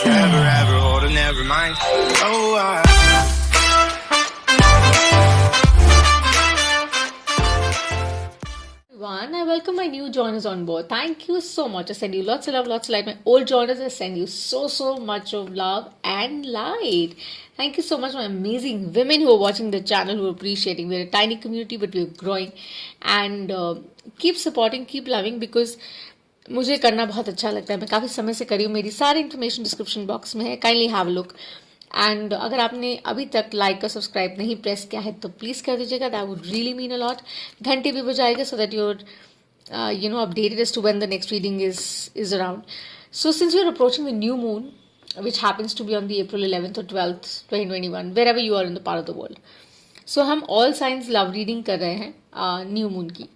forever, ever hold a never mind. Oh, Everyone, I welcome my new joiners on board. Thank you so much. I send you lots of love, lots of light. My old joiners, I send you so much of love and light. Thank you so much, my amazing women who are watching the channel, who are appreciating. We're a tiny community, but we're growing. And keep supporting, keep loving, because मुझे करना बहुत अच्छा लगता है. मैं काफ़ी समय से करी हूँ. मेरी सारी इन्फॉर्मेशन डिस्क्रिप्शन बॉक्स में है. Kindly have a look. And अगर आपने अभी तक लाइक और सब्सक्राइब नहीं प्रेस किया है तो प्लीज़ कर दीजिएगा. That would really mean a lot. घंटे भी बजाएगा so that you're updated as to when the next reading is around. So since we are approaching the new moon, which happens to be on the April 11th or 12th 2021, wherever you are in the part of the world, so हम all signs love reading कर रहे हैं new moon की.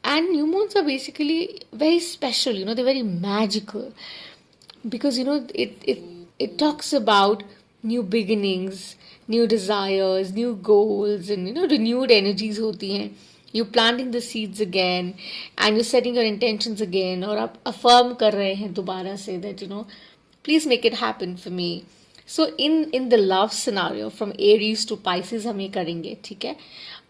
And new moons are basically very special, they're very magical, because it talks about new beginnings, new desires, new goals, and renewed energies होती हैं. You're planting the seeds again, and you're setting your intentions again, और आप affirm कर रहे हैं दोबारा से that please make it happen for me. So in the love scenario from Aries to Pisces हम ये करेंगे, ठीक है,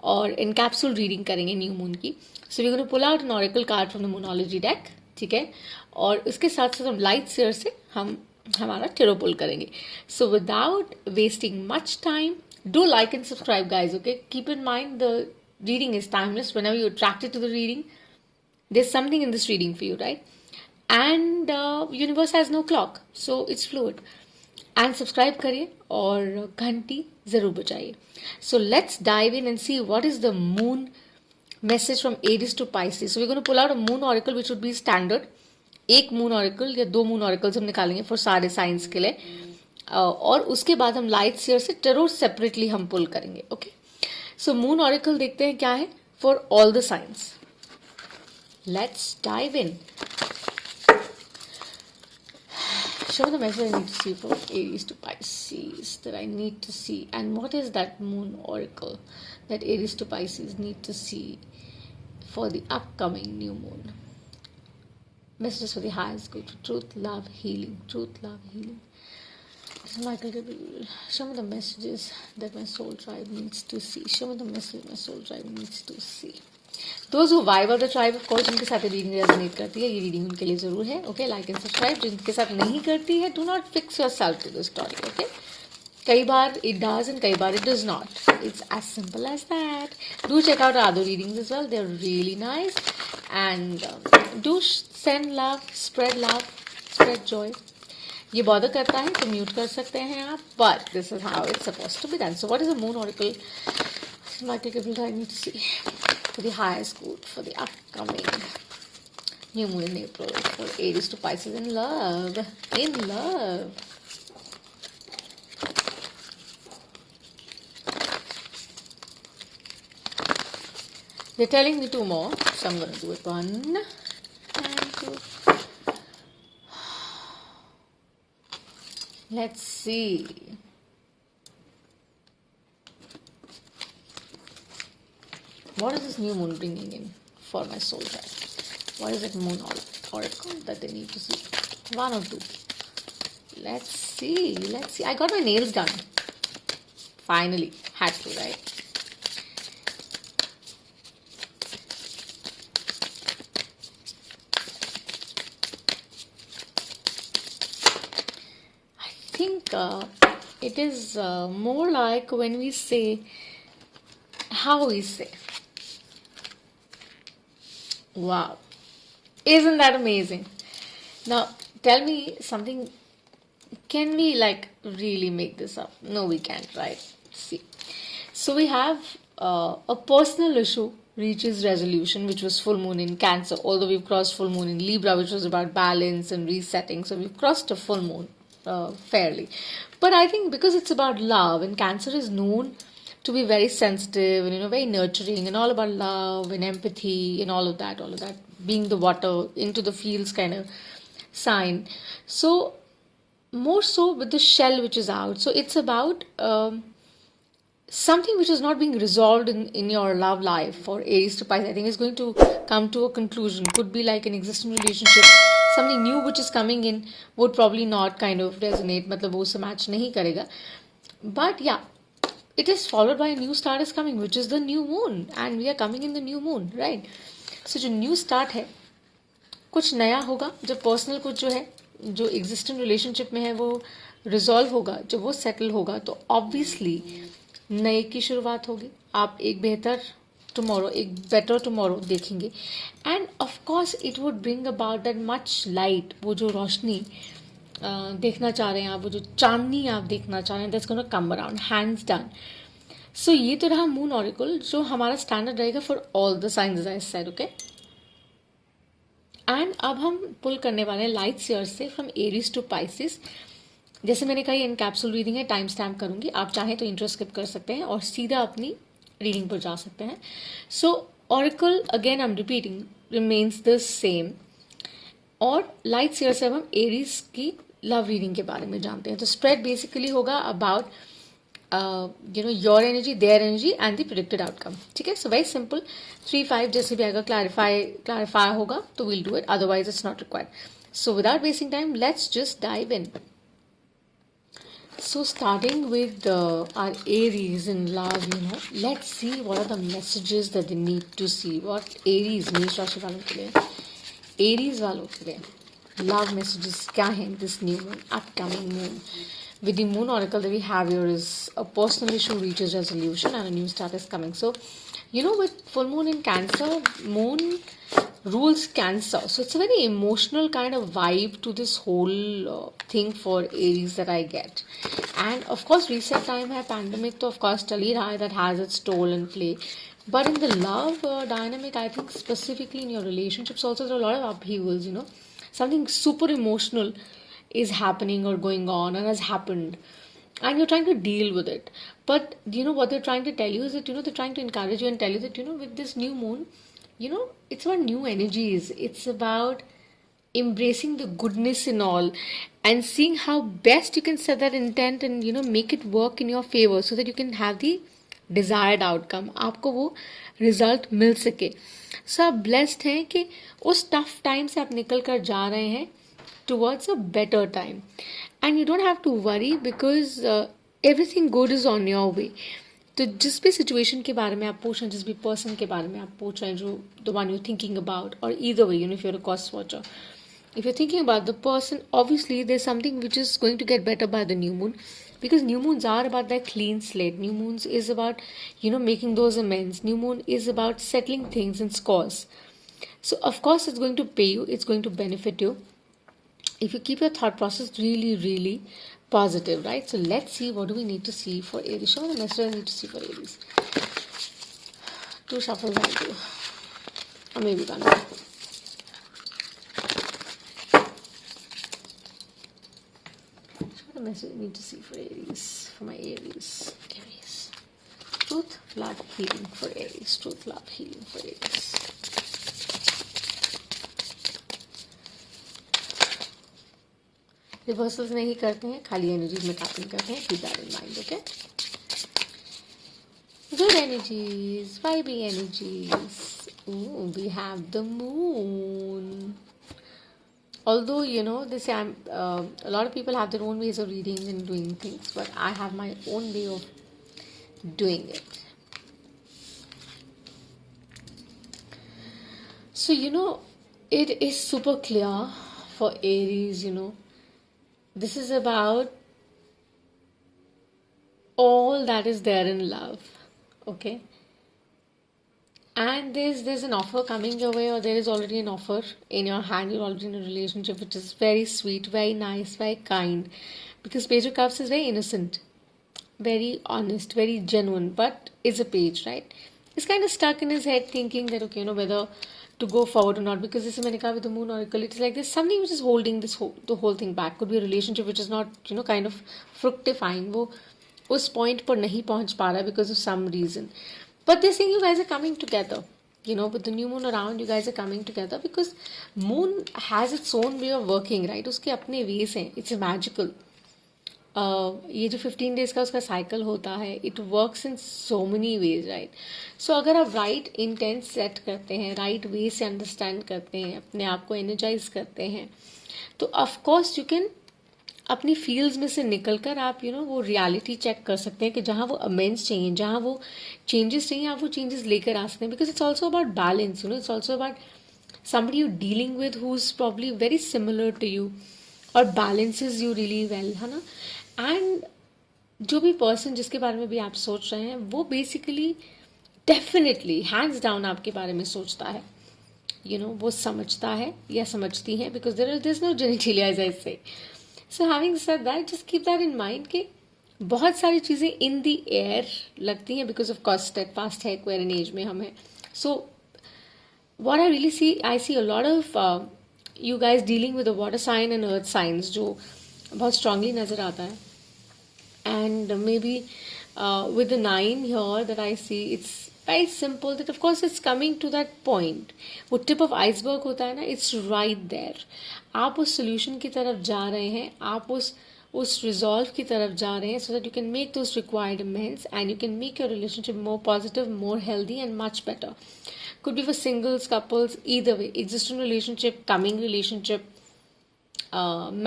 और in capsule reading करेंगे new moon की. So we're going to pull out an oracle card from the Moonology deck, ठीक है, और उसके साथ साथ हम लाइट सेयर से हम हमारा टेरो पुल करेंगे. So without wasting much time, do like and subscribe, guys. Okay, keep in mind the reading is timeless. Whenever you're attracted to the reading, there's something in this reading for you, right? And universe has no clock, so it's fluid. And subscribe करिए और घंटी ज़रूर बजाइए. So let's dive in and see what is the moon message from Aries to Pisces. So we're going to pull out a moon oracle which would be standard. एक moon oracle या दो moon oracles हम निकालेंगे for सारे signs के लिए. और उसके बाद हम लाइट सेयर से टेरो सेपरेटली हम पुल करेंगे. ओके, सो मून ऑरिकल देखते हैं क्या है for all the science. Let's dive in. Show me the message I need to see for Aries to Pisces that I need to see, and what is that moon oracle that Aries to Pisces need to see for the upcoming new moon. Messages for the highest good, truth, love, healing, truth, love, healing. Michael, show me the messages that my soul tribe needs to see. Show me the message my soul tribe needs to see. Those who vibe of the tribe, of course, जिनके साथ reading resonate करती है, ये reading उनके लिए ज़रूर है. Okay, like and subscribe. जिनके साथ नहीं करती है, do not fix yourself to the story. Okay, कई बार इट डज एंड कई बार it does not. It's as simple as that. Do check out other readings as well. They are really nice. And do send love, spread joy. ये bother करता है तो mute कर सकते हैं आप, but this is how it's supposed to be done. So what is the moon oracle Michael Gabriel I need to see for the highest good for the upcoming new moon in April for Aries to Pisces in love. They're telling me two more, so I'm going to do it. 1 and 2. Let's see. What is this new moon bringing in for my soul tribe? What is that moon oracle that they need to see? 1 or 2. Let's see. I got my nails done. Finally. Had to, right? I think it is more like when we say, how we say. Wow. Isn't that amazing? Now, tell me something. Can we really make this up? No, we can't, right? See. So we have a personal issue reaches resolution, which was full moon in Cancer, although we've crossed full moon in Libra, which was about balance and resetting. So we've crossed a full moon fairly. But I think because it's about love, and Cancer is known to be very sensitive and very nurturing and all about love and empathy and all of that, being the water into the fields kind of sign. So more so with the shell which is out. So it's about something which is not being resolved in your love life for Aries to Pisces. I think is going to come to a conclusion. Could be like an existing relationship. Something new which is coming in would probably not kind of resonate, मतलब वो उससे match नहीं करेगा. But या, it is followed by a new star is coming, which is the new moon, and we are coming in the new moon, right? So जो new start है, कुछ नया होगा. जब पर्सनल कुछ जो है, जो एग्जिस्टिंग रिलेशनशिप में है, वो रिजॉल्व होगा, जब वो सेटल होगा, तो ऑब्वियसली नए की शुरुआत होगी. आप एक बेहतर टुमारो, एक बेटर टुमारो देखेंगे. End of course it would bring about that much light, वो जो रोशनी देखना चाह रहे हैं आप, वो जो चांदनी आप देखना चाह रहे हैं, that's gonna come around, hands done. So ये तो रहा मून ऑरिकल, जो हमारा स्टैंडर्ड रहेगा for all the signs I said. Okay, and अब हम पुल करने वाले हैं लाइट्स ईयर से फ्रॉम एरीज टू पाइसिस. जैसे मैंने कहा, इन कैप्सूल रीडिंग है, टाइम स्टैम्प करूंगी. आप चाहें तो इंट्रो स्किप कर सकते हैं और सीधा अपनी रीडिंग पर जा सकते हैं. So oracle, again I am repeating, remains the same. और लाइट्स ईयर से अब हम एरीज की लव रीडिंग के बारे में जानते हैं. तो स्प्रेड बेसिकली होगा about your energy, their energy and the predicted outcome. ठीक है, सो वेरी सिंपल. 3-5 जैसे भी आएगा क्लैरिफाई होगा तो will do it, otherwise it's not required. So without wasting time, let's just dive in. So starting with our Aries in love, let's see what are the messages that they need to see. What Aries, मेष राशि वालों के लिए, Aries वालों के लिए love messages क्या हैं this new moon, upcoming moon. With the moon oracle that we have here is a personal issue reaches resolution and a new start is coming. So, with full moon in Cancer, moon rules Cancer. So it's a very emotional kind of vibe to this whole thing for Aries that I get. And of course, reset time है, pandemic तो of course चल ही रहा है, that has its toll and play. But in the love dynamic, I think specifically in your relationships also, there are a lot of upheavals, Something super emotional is happening or going on or has happened. And you're trying to deal with it. But, what they're trying to tell you is that, they're trying to encourage you and tell you that, with this new moon, it's about new energies. It's about embracing the goodness in all and seeing how best you can set that intent and, make it work in your favor so that you can have the desired outcome. आपको वो result मिल सके. So आप blessed हैं कि उस tough time से आप निकल कर जा रहे हैं towards a better time. And you don't have to worry because everything good is on your way. तो जिस भी सिचुएशन के बारे में आप पूछ रहे हैं, जिस भी पर्सन के बारे में आप पूछ रहे हैं, जो the one you thinking about, और either way, if you're a cost watcher, if you're thinking about the person, obviously there's something which is going to get better by the new moon, because new moons are about that clean slate. New moons is about, making those amends. New moon is about settling things in scores. So of course it's going to pay you, it's going to benefit you if you keep your thought process really, really positive, right? So let's see, what do we need to see for Aries? Show me the message I need to see for Aries. 2 shuffles I'll do, or maybe 1 more. Show me the message I need to see for Aries, for my Aries. Truth, love, healing for Aries. Truth, love, healing for Aries. Reversals नहीं करते हैं, खाली energies में tapping करते हैं. Keep that in mind. Okay, good energies, vibey energies. We have the moon. Although, they say a lot of people have their own ways of reading and doing things, but I have my own way of doing it. So, it is super clear for Aries, this is about all that is there in love, okay? And there's an offer coming your way, or there is already an offer in your hand. You're already in a relationship which is very sweet, very nice, very kind. Because Page of Cups is very innocent, very honest, very genuine, but is a page, right? He's kind of stuck in his head thinking that, okay, whether to go forward or not, because this is Manika with the moon oracle. It's like there's something which is holding the whole thing back. Could be a relationship which is not, kind of fructifying. वो उस point पर नहीं पहुंच पा रहा because of some reason. But they're saying you guys are coming together. With the new moon around, you guys are coming together because moon has its own way of working, right? उसके अपने ways हैं. It's magical. ये जो 15 days का उसका cycle होता है, it works in so many ways, right? So अगर आप राइट इंटेंट सेट करते हैं, राइट वे से अंडरस्टैंड करते हैं, अपने आप को एनर्जाइज करते हैं, तो ऑफकोर्स यू कैन अपनी फील्ड्स में से निकलकर आप वो रियलिटी चेक कर सकते हैं कि जहाँ वो अमेंड्स चाहिए, जहाँ वो चेंजेस चाहिए, आप वो चेंजेस लेकर आ सकते हैं. Because it's also about balance, it's also about somebody you're dealing with who's probably very similar to you or balances you really well, है ना? एंड जो भी पर्सन जिसके बारे में भी आप सोच रहे हैं, वो बेसिकली डेफिनेटली हैंड्स डाउन आपके बारे में सोचता है, वो समझता है या समझती है, because there is no genitalia, as I say. So having said that, just keep that in mind कि बहुत सारी चीज़ें इन दी एयर लगती हैं because of cost state fast है क्वेरन एज में हम हैं. सो what I really see, I see a lot of you guys dealing with the water sign and earth signs जो बहुत strongly नज़र आता है. And maybe with the 9 here that I see, it's very simple that of course it's coming to that point. वो tip of iceberg होता है ना, it's right there. आप उस solution की तरफ जा रहे हैं, आप उस resolve की तरफ जा रहे हैं, so that you can make those required amends and you can make your relationship more positive, more healthy and much better. Could be for singles, couples, either way, existing relationship, coming relationship,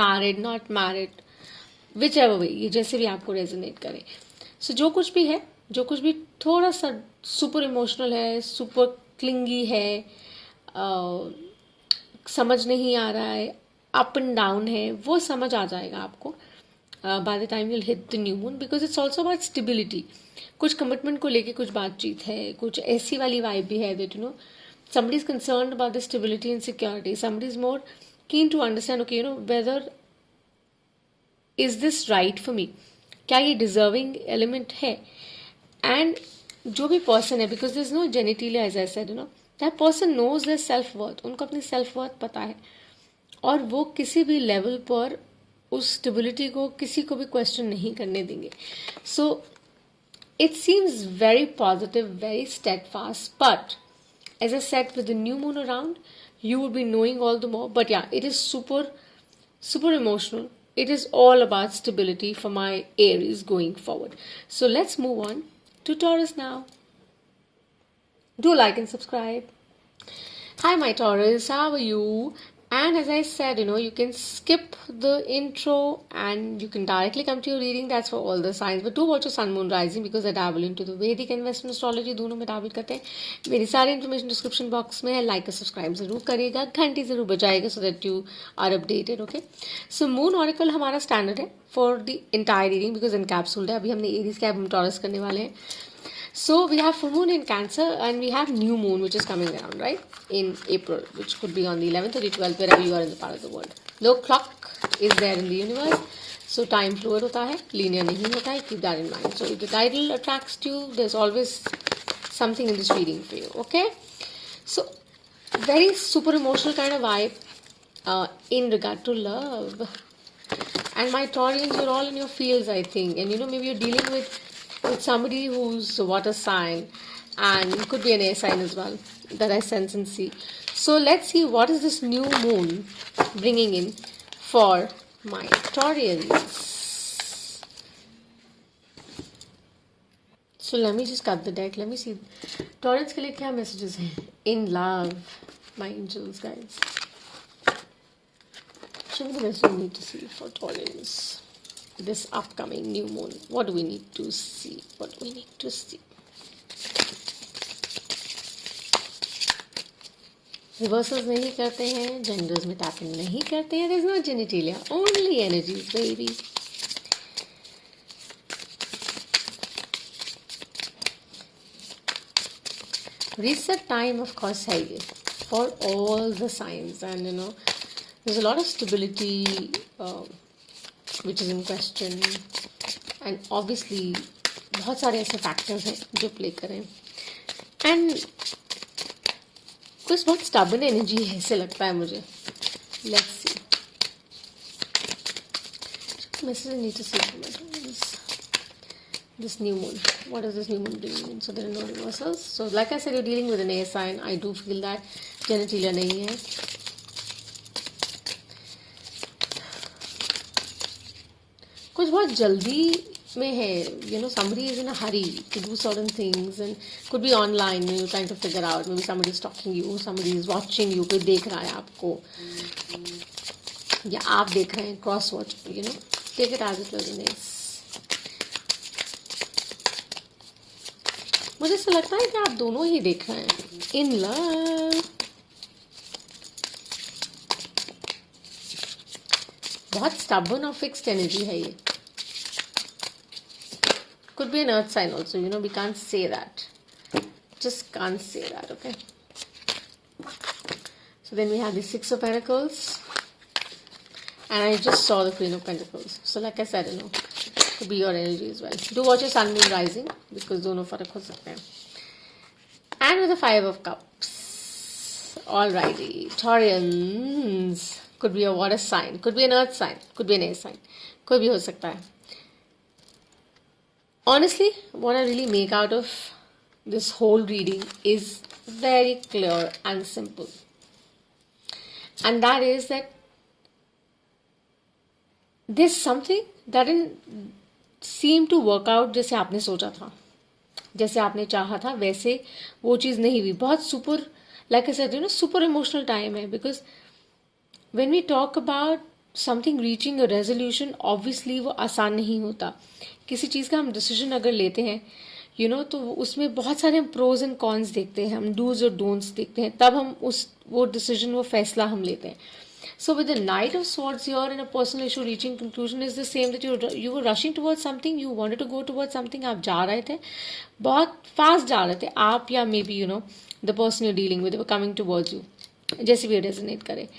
married, not married, whichever way, ये जैसे भी आपको resonate करे. सो जो कुछ भी है, जो कुछ भी थोड़ा सा सुपर इमोशनल है, सुपर क्लिंगी है, समझ नहीं आ रहा है, अप एंड डाउन है, वो समझ आ जाएगा आपको by the time you'll hit the new moon. Because it's also about stability. कुछ कमिटमेंट को लेके कुछ बातचीत है, कुछ ऐसी वाली वाइब भी है that somebody is concerned about the stability and security. Somebody is more keen to understand, okay, whether is this right for me, क्या ये deserving element है. And जो भी person है, because there's no genitalia, as I said, that person knows their self worth. उनको अपनी self worth पता है, और वो किसी भी level पर उस stability को किसी को भी question नहीं करने देंगे. So it seems very positive, very steadfast, but as I said, with the new moon around, you would be knowing all the more. But yeah, it is super, super emotional. It is all about stability for my Aries going forward. So let's move on to Taurus now. Do like and subscribe. Hi, my Taurus. How are you? And as I said, you can skip the intro and you can directly come to your reading. That's for all the signs. But do watch your sun, moon, rising because I dabble into the Vedic and Western astrology. दोनों में dabble करते हैं. मेरी सारी information description box में है. Like और subscribe ज़रूर करिएगा. घंटी ज़रूर बजाइएगा so that you are updated. Okay. So moon oracle हमारा standard है for the entire reading because encapsulated है. अभी हमने Aries का, अब हम Taurus करने वाले हैं. So we have full moon in Cancer and we have new moon which is coming around, right, in April, which could be on the 11th or the 12th, wherever you are in the part of the world. No clock is there in the universe, so time fluid होता है, linear नहीं होता है. Keep that in mind. So if the title attracts you, there's always something in this reading for you. Okay, so very super emotional kind of vibe in regard to love. And my Taurians, you're all in your fields, I think, and maybe you're dealing with somebody who's a water sign and could be an air sign as well, that I sense and see. So let's see what is this new moon bringing in for my Taurians. So let me just cut the deck. Let me see Taurians के लिए क्या messages हैं in love, my angels, guys. Show me the message you need to see for Taurians this upcoming new moon. What do we need to see? What do we need to see? Reversals नहीं करते हैं, genders में tapping नहीं करते हैं. There's no genitalia, only energies, baby. Reset time, of course, है ये for all the signs, and there's a lot of stability which is in question, and obviously बहुत सारे ऐसे factors हैं जो play करें, and कुछ बहुत stubborn energy है ऐसे लगता है मुझे. Let's see. Message I need to see from my Taurus. This new moon. What is this new moon doing? So there are no reversals. So like I said, you're dealing with an air sign. I do feel that genitalia नहीं है. कुछ बहुत जल्दी में है, somebody is in a hurry to do certain things and could be online, you're trying to figure out, maybe somebody is stalking you, somebody is watching you, कोई देख रहा है आपको या आप देख रहे हैं, cross watch, take it as it resonates. मुझे ऐसा लगता है कि आप दोनों ही देख रहे हैं इन लव. बहुत stubborn और fixed energy है ये. Could be an earth sign also, we can't say that. Just can't say that, okay? So then we have the Six of Pentacles. And I just saw the Queen of Pentacles. So like I said, could be your energy as well. Do watch your Sun, Moon, Rising, because दोनों फर्क हो सकते हैं. And with the Five of Cups. Alrighty. Taurians. Could be a water sign. Could be an earth sign. Could be an air sign. कोई भी हो सकता है. Honestly, what I really make out of this whole reading is very clear and simple. And that is that there's something that didn't seem to work out जैसे आपने सोचा था, जैसे आपने चाहा था, वैसे वो चीज़ नहीं हुई. बहुत super, like I said, super emotional time है, because when we talk about something reaching a resolution, obviously वो आसान नहीं होता. किसी चीज़ का हम डिसीजन अगर लेते हैं तो उसमें बहुत सारे हम प्रोज एंड कॉन्स देखते हैं, हम डूज और डोंट्स देखते हैं, तब हम वो डिसीजन, वो फैसला हम लेते हैं. So with the knight of swords you are in a personal issue, reaching conclusion is the same that you were rushing towards something, you wanted to go towards something. आप जा रहे थे, बहुत फास्ट जा रहे थे आप, या may be the person you dealing with coming towards you, जैसे भी रेजोनेट करे.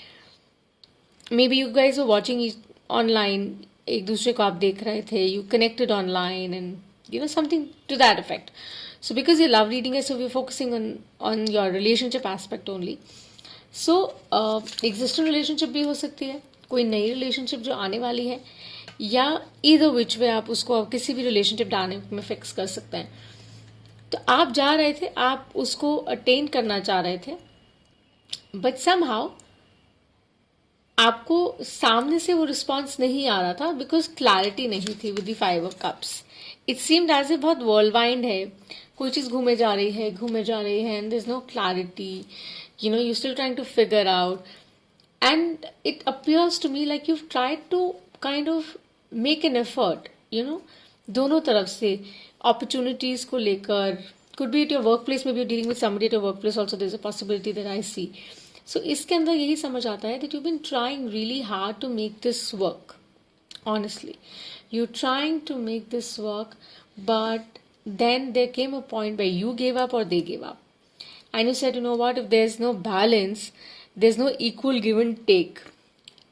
Maybe you guys were watching online, एक दूसरे को आप देख रहे थे, you connected online and something to that effect. So because your love reading is, so we're focusing on your relationship aspect only. So existing relationship भी हो सकती है, कोई नई relationship जो आने वाली है, या either which way आप उसको आप किसी भी relationship डायनामिक में फिक्स कर सकते हैं. तो आप जा रहे थे, आप उसको अटेन करना चाह रहे थे, but somehow आपको सामने से वो रिस्पॉन्स नहीं आ रहा था, बिकॉज क्लैरिटी नहीं थी with the five of cups. It seemed as a बहुत वर्ल्ड वाइंड है, कोई चीज़ घूमे जा रही है and there is no clarity, you still trying to figure out, and it appears to me like you tried to kind of make an effort, दोनों तरफ से अपॉर्चुनिटीज़ को लेकर. Could be at your work place, maybe dealing with somebody at your work place also, there is a possibility that I see. So इसके अंदर यही समझ आता है that you've been trying really hard to make this work. Honestly, you're trying to make this work, but then there came a point where you gave up or they gave up, and you said, what, if there's no balance, there's no equal give and take,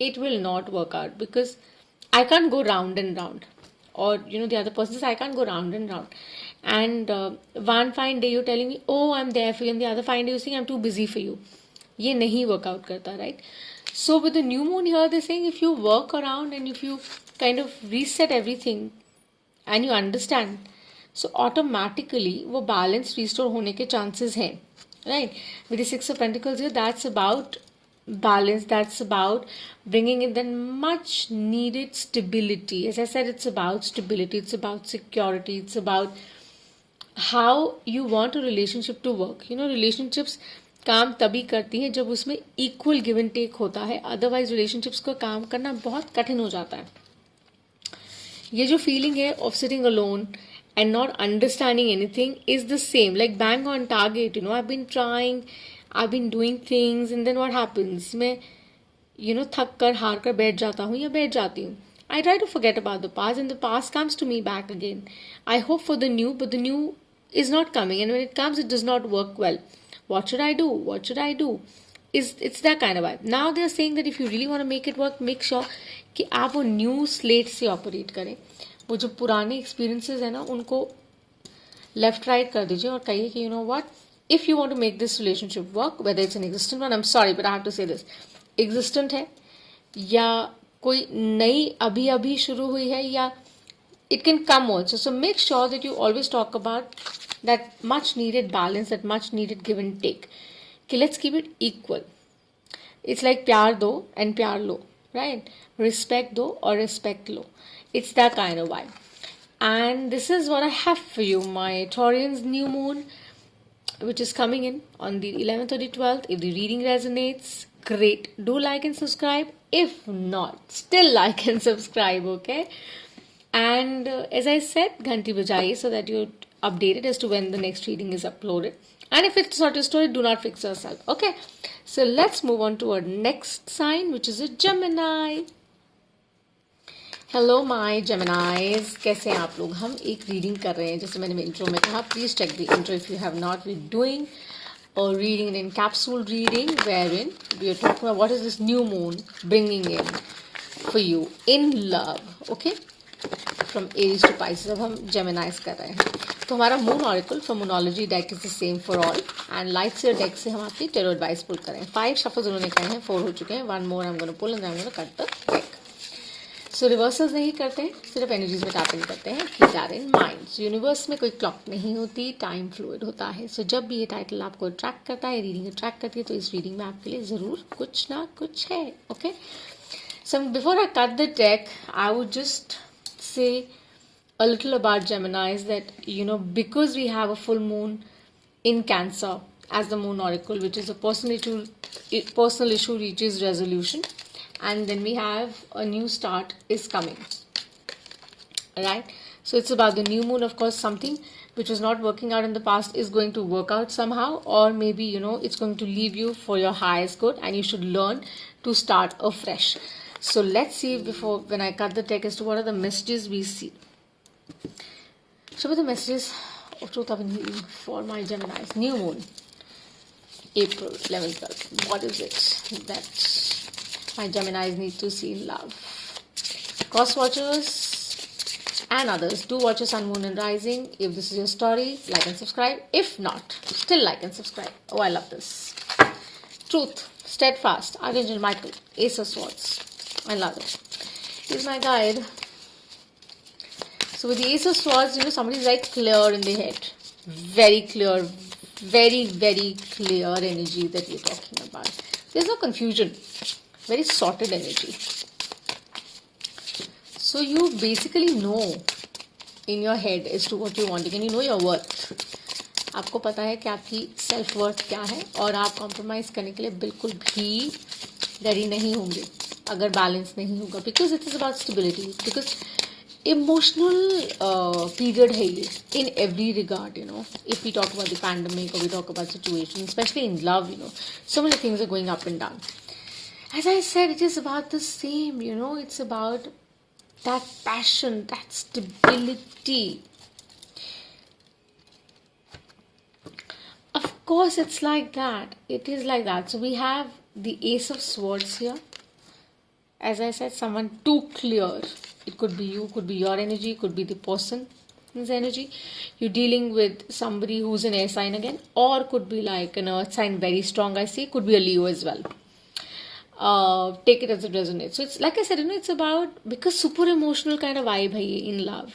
it will not work out, because I can't go round and round, or the other person says I can't go round and round, and one fine day you're telling me, oh, I'm there for you, and the other fine day you're saying I'm too busy for you. ये नहीं workout करता, right? So with the new moon here they saying, if you work around and if you kind of reset everything and you understand, so automatically वो balance restore होने के chances हैं, right? With the six of pentacles here, that's about balance, that's about bringing in that much needed stability. As I said, it's about stability, it's about security, it's about how you want a relationship to work. Relationships काम तभी करती है जब उसमें equal give and take होता है, otherwise relationships को काम करना बहुत कठिन हो जाता है. ये जो फीलिंग है of sitting alone and not understanding anything is the same, like bang on target. I been trying, I been doing things, and then what happens, मैं थक कर हार कर बैठ जाता हूँ या बैठ जाती हूँ. I try to forget about the past and the past comes to me back again. I hope for the new, but the new is not coming, and when it comes it does not work well. What should I do? What should I do? It's that kind of vibe. Now they are saying that if you really want to make it work, make sure कि आप वो new slate से operate करें. वो जो पुराने experiences है ना, उनको लेफ्ट राइट कर दीजिए और कहिए कि what, if you want to make this relationship work, whether it's an existent one, I'm sorry but I have to say this, existent है या कोई नई अभी अभी शुरू हुई है, या it can come also. So make sure that you always talk about that much needed balance, that much needed give and take. Okay, let's keep it equal. It's like प्यार दो and प्यार लो. right? Respect दो और respect low. It's that kind of vibe. And this is what I have for you, my Taurians new moon, which is coming in on the 11th or the 12th. If the reading resonates, great. Do like and subscribe. If not, still like and subscribe, okay? And as I said, Ghanti bajaye so that you're updated as to when the next reading is uploaded. And if it's not your story, do not fix yourself, okay? So let's move on to our next sign, which is a Gemini. Hello my जेमिनाइज, कैसे हैं आप लोग? हम एक reading कर रहे हैं, जैसे मैंने इंट्रो में कहा, please check the intro if you have not we doing और reading in capsule reading wherein we are talking about what is this new moon bringing in for you in love, okay, from Aries to Pisces. अब हम जेमिनाइज कर रहे हैं, तो हमारा moon oracle for Moonology deck is the same for all and light से deck से हम आपकी टेरो एडवाइस पुल करें. 5 शफल्स उन्होंने कहे हैं, 4 हो चुके हैं, 1 more I am gonna pull and I am gonna cut the deck. So reversals नहीं करते हैं, सिर्फ एनर्जीज में टैपिंग करते हैं. Keep that in mind. Universe में कोई क्लॉक नहीं होती, टाइम फ्लूइड होता है. सो जब भी ये टाइटल आपको अट्रैक्ट करता है, रीडिंग अट्रैक्ट करती है, तो इस रीडिंग में आपके लिए ज़रूर कुछ ना कुछ है, okay. So before I cut the deck, I would just say a little about Geminis that, you know, because we have a full moon in Cancer as the moon oracle, which is a personal issue reaches resolution, and then we have a new start is coming, right? So it's about the new moon. Of course, something which was not working out in the past is going to work out somehow, or maybe, you know, it's going to leave you for your highest good, and you should learn to start afresh. So let's see, before when I cut the deck, as to what are the messages we see. So what are the messages of truth of healing for my Geminis? New moon, April 11th, 12th. What is it that my Geminis need to see in love? Cross watchers and others, do watch your sun, moon and rising. If this is your story, like and subscribe. If not, still like and subscribe. Oh, I love this. Truth, steadfast, Archangel Michael, Ace of Swords. I love it. He's my guide. So with the Ace of Swords, you know, somebody's like clear in the head. Very clear, very, very clear energy that we're talking about. There's no confusion. Very sorted energy. So you basically know in your head as to what you're wanting, and you know your worth. आपको पता है कि आपकी self worth क्या है, और आप compromise करने के लिए बिल्कुल भी रेडी नहीं होंगे अगर बैलेंस नहीं होगा. Because it is about stability, because emotional period है ये in every regard. You know, if we talk about the pandemic और we talk about situation, specially in love, you know, so many things are going up and down. As I said, it is about the same, you know, it's about that passion, that stability. Of course, it's like that. It is like that. So we have the Ace of Swords here. As I said, someone too clear. It could be you, could be your energy, could be the person's energy. You're dealing with somebody who's an air sign again, or could be like an earth sign, very strong, I see. Could be a Leo as well. Take it as it resonates. So it's like I said, you know, it's about, because super emotional kind of vibe hai in love.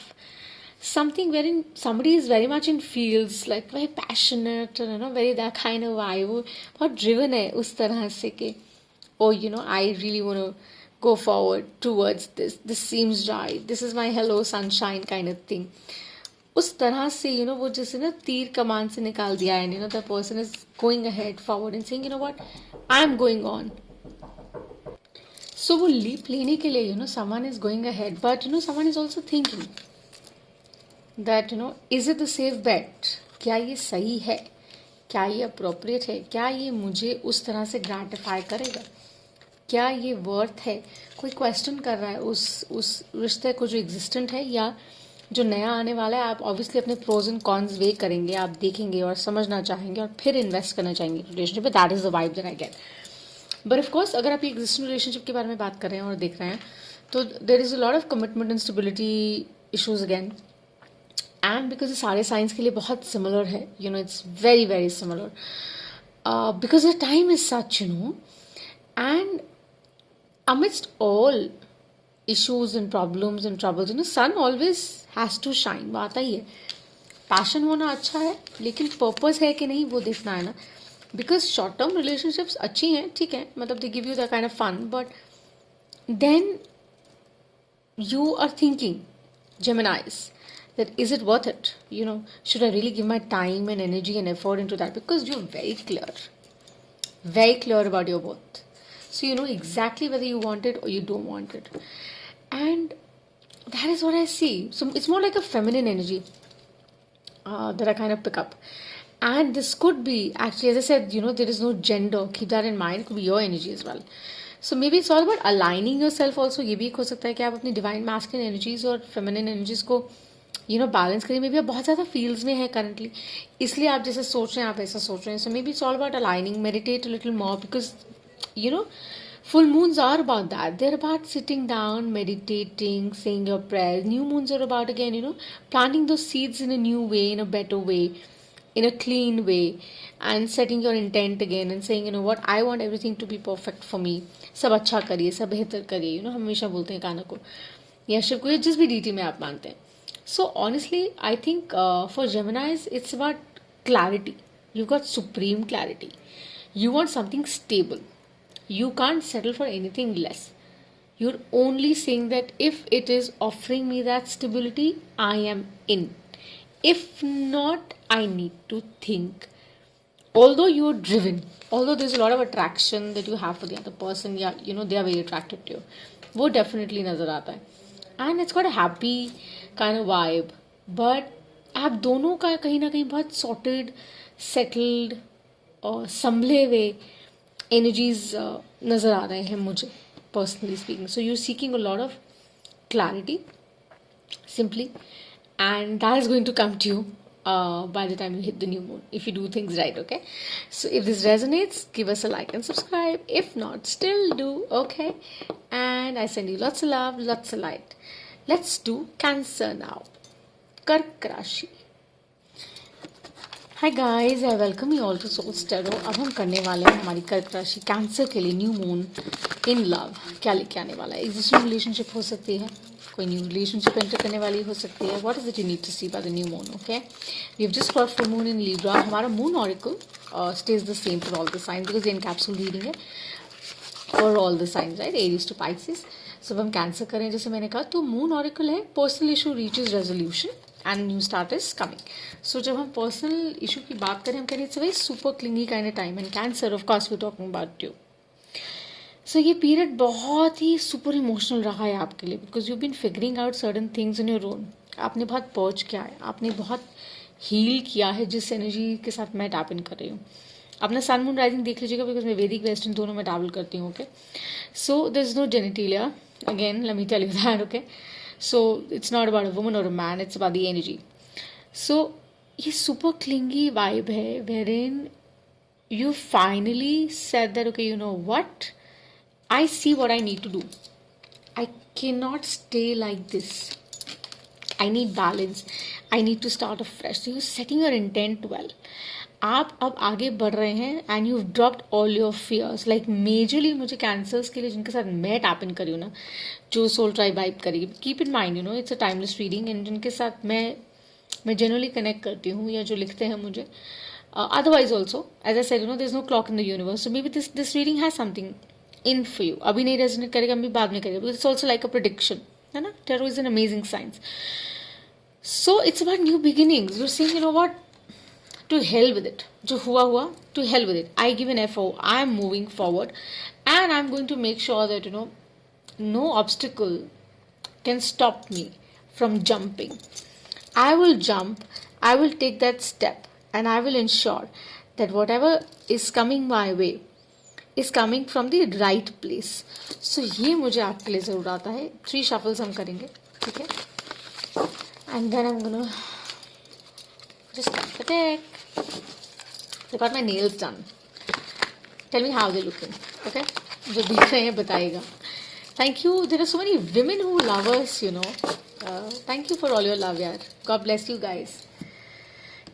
Something wherein somebody is very much in fields, like very passionate, you know, very that kind of vibe. बहुत driven है उस तरह से कि, oh, you know, I really want to go forward towards this. This seems right. This is my hello sunshine kind of thing. उस तरह से, you know, वो जैसे ना तीर कमान से निकाल दिया है, you know, the person is going ahead forward and saying, you know what, I'm going on. So वो leap लेने के लिए, you know, someone is going ahead, but you know, someone is also thinking that, you know, is it the safe bet? क्या ये सही है? क्या ये appropriate है? क्या ये मुझे उस तरह से gratify करेगा? क्या ये वर्थ है? कोई क्वेश्चन कर रहा है उस रिश्ते को जो एग्जिस्टेंट है या जो नया आने वाला है. आप ऑब्वियसली अपने प्रोज एंड कॉन्स वे करेंगे, आप देखेंगे और समझना चाहेंगे और फिर इन्वेस्ट करना चाहेंगे रिलेशनशिप में. That is the vibe that I get. But of course अगर आप ये एग्जिस्टिंग रिलेशनशिप के बारे में बात कर रहे हैं और देख रहे हैं, तो there is a lot of commitment and stability issues again. And because ये सारे साइंस के लिए बहुत सिमिलर है, you know, it's very very similar because the time is such, you know. And amidst all issues and problems and troubles, you know, sun always has to shine. वो आता ही है. Passion होना अच्छा है, लेकिन पर्पस है कि नहीं वो देखना है ना. बिकॉज शॉर्ट टर्म रिलेशनशिप्स अच्छी हैं, ठीक है, मतलब they give you the kind of fun, but then you are thinking, Geminis, that is it worth it? Should I really give my time and energy and effort into that? Because you're very clear about your worth. So you know exactly whether you want it or you don't want it. And that is what I see. So it's more like a feminine energy that I kind of pick up. And this could be, actually, as I said, there is no gender. Keep that in mind. It could be your energy as well. So maybe it's all about aligning yourself also. ये भी एक हो सकता है कि आप अपनी divine masculine energies और फेमिनिन एनर्जीज को बैलेंस करिए. मे बी आप बहुत ज़्यादा फील्ड्स में है करंटली, इसलिए आप जैसे सोच रहे हैं आप ऐसा सोच रहे हैं. So maybe it's all about aligning. Meditate a little more, because full moons are about that. They're about sitting down, meditating, saying your prayers. New moons are about, again, planting those seeds in a new way, in a better way, in a clean way, and setting your intent again and saying, what, I want everything to be perfect for me. सब अच्छा करिए, सब बेहतर करिए. हम हमेशा बोलते हैं कान्हा को या शिव को या जिस भी डीटी में आप मानते हैं. So honestly, I think for Geminis, it's about clarity. You've got supreme clarity. You want something stable. You can't settle for anything less. You're only saying that if it is offering me that stability, I am in. If not, I need to think. Although you're driven, although there's a lot of attraction that you have for the other person, yeah, they are very attracted to you. वो definitely नजर आता है. And it's got a happy kind of vibe. But आप दोनों का कहीं ना कहीं बहुत sorted, settled और संभले हुए energies नज़र आ रहे हैं मुझे, personally speaking. So you're seeking a lot of clarity, simply, and that is going to come to you by the time you hit the new moon, if you do things right, okay? So if this resonates, give us a like and subscribe. If not, still do, okay? And I send you lots of love, lots of light. Let's do Cancer now. Kark Rashi. Hi guys, I welcome you all to Souls Tarot. अब हम करने वाले हैं हमारी कर्क राशि cancer के लिए न्यू मून इन लव क्या लेके आने वाला है. एग्जिस्टिंग रिलेशनशिप हो सकती है, कोई न्यू रिलेशनशिप एंटर करने वाली हो सकती है. What is it you need to see by the new moon, okay? We have just got full moon in Libra. हमारा moon oracle stage the same for all the signs because ये encapsule reading है for all the signs, right? Aries to Pisces. सब हम कैंसर करें जैसे मैंने कहा, तो मून ऑरिकल है personal issue reaches resolution and new start is coming. So जब हम पर्सनल इशू की बात करें, हम कह रहे हैं it's a very super clingy kind of time. And Cancer of course we talking about you. So ये पीरियड बहुत ही सुपर इमोशनल रहा है आपके लिए, because you been figuring out certain things in your own. आपने बहुत पर्च किया है, आपने बहुत हील किया है जिस एनर्जी के साथ मैं टैप इन कर रही हूँ. अपना सन मून राइजिंग देख लीजिएगा, बिकॉज मैं वैदिक वेस्टर्न दोनों में ट्रैवल करती हूँ, okay? So there is no genitalia, again let me tell you that, okay? So it's not about a woman or a man, it's about the energy. So ये super clingy vibe है wherein you finally said that, okay, you know what? I see what I need to do. I cannot stay like this. I need balance. I need to start afresh. So you're setting your intent well. आप अब आगे बढ़ रहे हैं and you dropped all your fears. Like majorly मुझे Cancers के लिए जिनके साथ मैं टैप इन करी हूँ ना, जो सोल ट्राइब वाइब करेगी, keep in mind it's a timeless reading. And जिनके साथ मैं जनरली कनेक्ट करती हूँ या जो लिखते हैं मुझे, otherwise also as I said, there is no clock in the universe. So maybe this reading has something in for you. अभी नहीं रेजोनेट करेगा, अभी बाद में करेगा, because it's also like a prediction, है ना? Tarot is an amazing science. So it's about new beginnings. You saying, what, to hell with it. जो हुआ to hell with it. I give an FO. I am moving forward and I'm going to make sure that no obstacle can stop me from jumping. I will jump. I will take that step and I will ensure that whatever is coming my way is coming from the right place. So ये मुझे आपके लिए ज़रूर आता है. 3 shuffles हम करेंगे, ठीक है? And then I'm gonna just start the deck. I got my nails done. Tell me how they're looking, okay? जो देख रहे हैं बताइएगा. Thank you. There are so many women who love us, Thank you for all your love, यार. God bless you guys.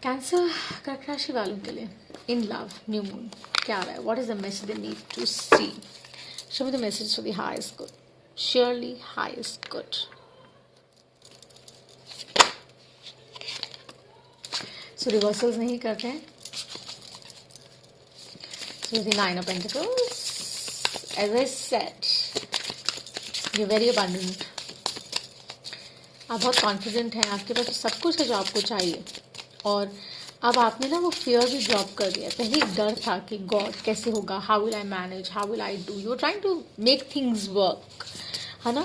Cancer कर्क राशि वालों के लिए in love, new moon. क्या आ रहा है? What is the message they need to see? Show me the message for the highest good. Surely highest good. So reversals नहीं करते हैं. So the 9 of Pentacles, as I said, you very abundant, आप बहुत confident हैं, आपके पास सब कुछ है जो आपको चाहिए। और अब आपने ना वो फियर भी ड्रॉप कर दिया। पहले एक डर था कि गॉड कैसे होगा, how will I manage, how will I do, you trying to make things work, है ना,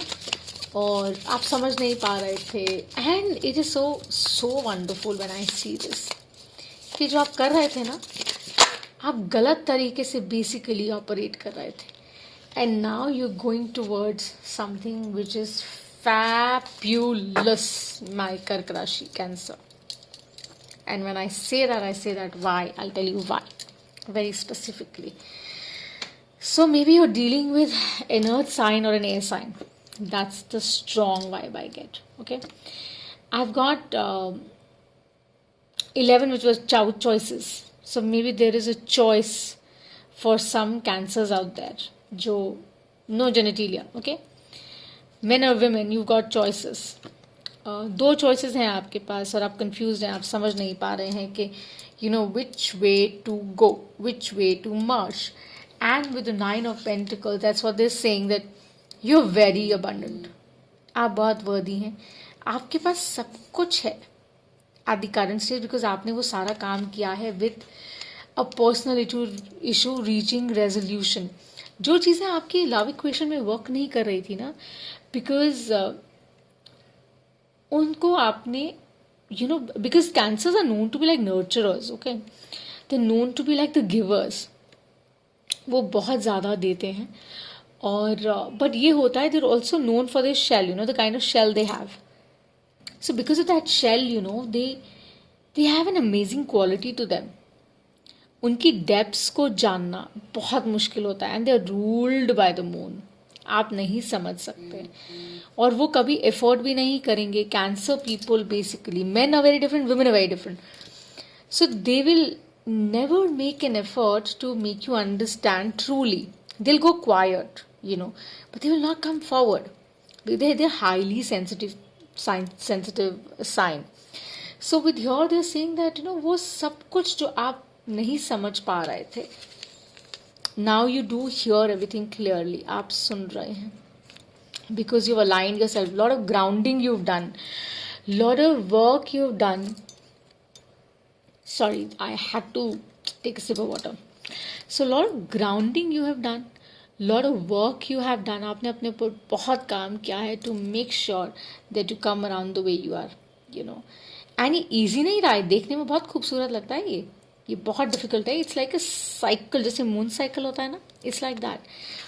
और आप समझ नहीं पा रहे थे। And it is so wonderful when I see this, कि जो आप कर रहे थे ना, आप गलत तरीके से बेसिकली ऑपरेट कर रहे थे। And now you going towards something which is fabulous, my Kark Rashi Cancer. And when I say that why, I'll tell you why very specifically. So maybe you're dealing with an earth sign or an air sign. That's the strong vibe I get. Okay, I've got 11, which was choices. So maybe there is a choice for some cancers out there. Jo no genitalia. Okay, men or women, you've got choices. दो choices हैं आपके पास और आप confused हैं, आप समझ नहीं पा रहे हैं कि you know which way to go, which way to march. And with the 9 of Pentacles, that's what they're saying, that you're very abundant. आप बहुत worthy हैं, आपके पास सब कुछ है at the current stage, because आपने वो सारा काम किया है with a personal issue reaching resolution. जो चीज़ें आपकी लव इक्वेशन में वर्क नहीं कर रही थी ना, बिकॉज उनको आपने you know, because Cancers are known to be like nurturers, okay, they known to be like the givers, वो बहुत ज़्यादा देते हैं। और बट ये होता है, they are also known for this shell, you know, the kind of shell they have. So because of that shell, you know, they have an amazing quality to them. उनकी डेप्थ्स को जानना बहुत मुश्किल होता है. And they are ruled by the moon. आप नहीं समझ सकते, और वो कभी एफर्ट भी नहीं करेंगे. Cancer people basically, men are very different, women are very different. So they will never make an effort to make you understand truly. They will go quite, you know, but they will not come forward. They are highly sensitive sign. So with your they are saying that, you know, वो सब कुछ जो आप नहीं समझ पा रहे थे, now you do here everything clearly. आप सुन रहे हैं, because you've aligned yourself. Lot of grounding you've done, lot of work you've done. Sorry, I had to take a sip of water. So lot of grounding you have done, lot of work you have done. आपने अपने ऊपर बहुत काम किया है to make sure that you come around the way you are, you know. And ये easy नहीं रहा है, देखने में बहुत खूबसूरत लगता है ये बहुत डिफिकल्ट है. इट्स लाइक अ साइकिल, जैसे मून साइकिल होता है ना, इट्स लाइक दैट.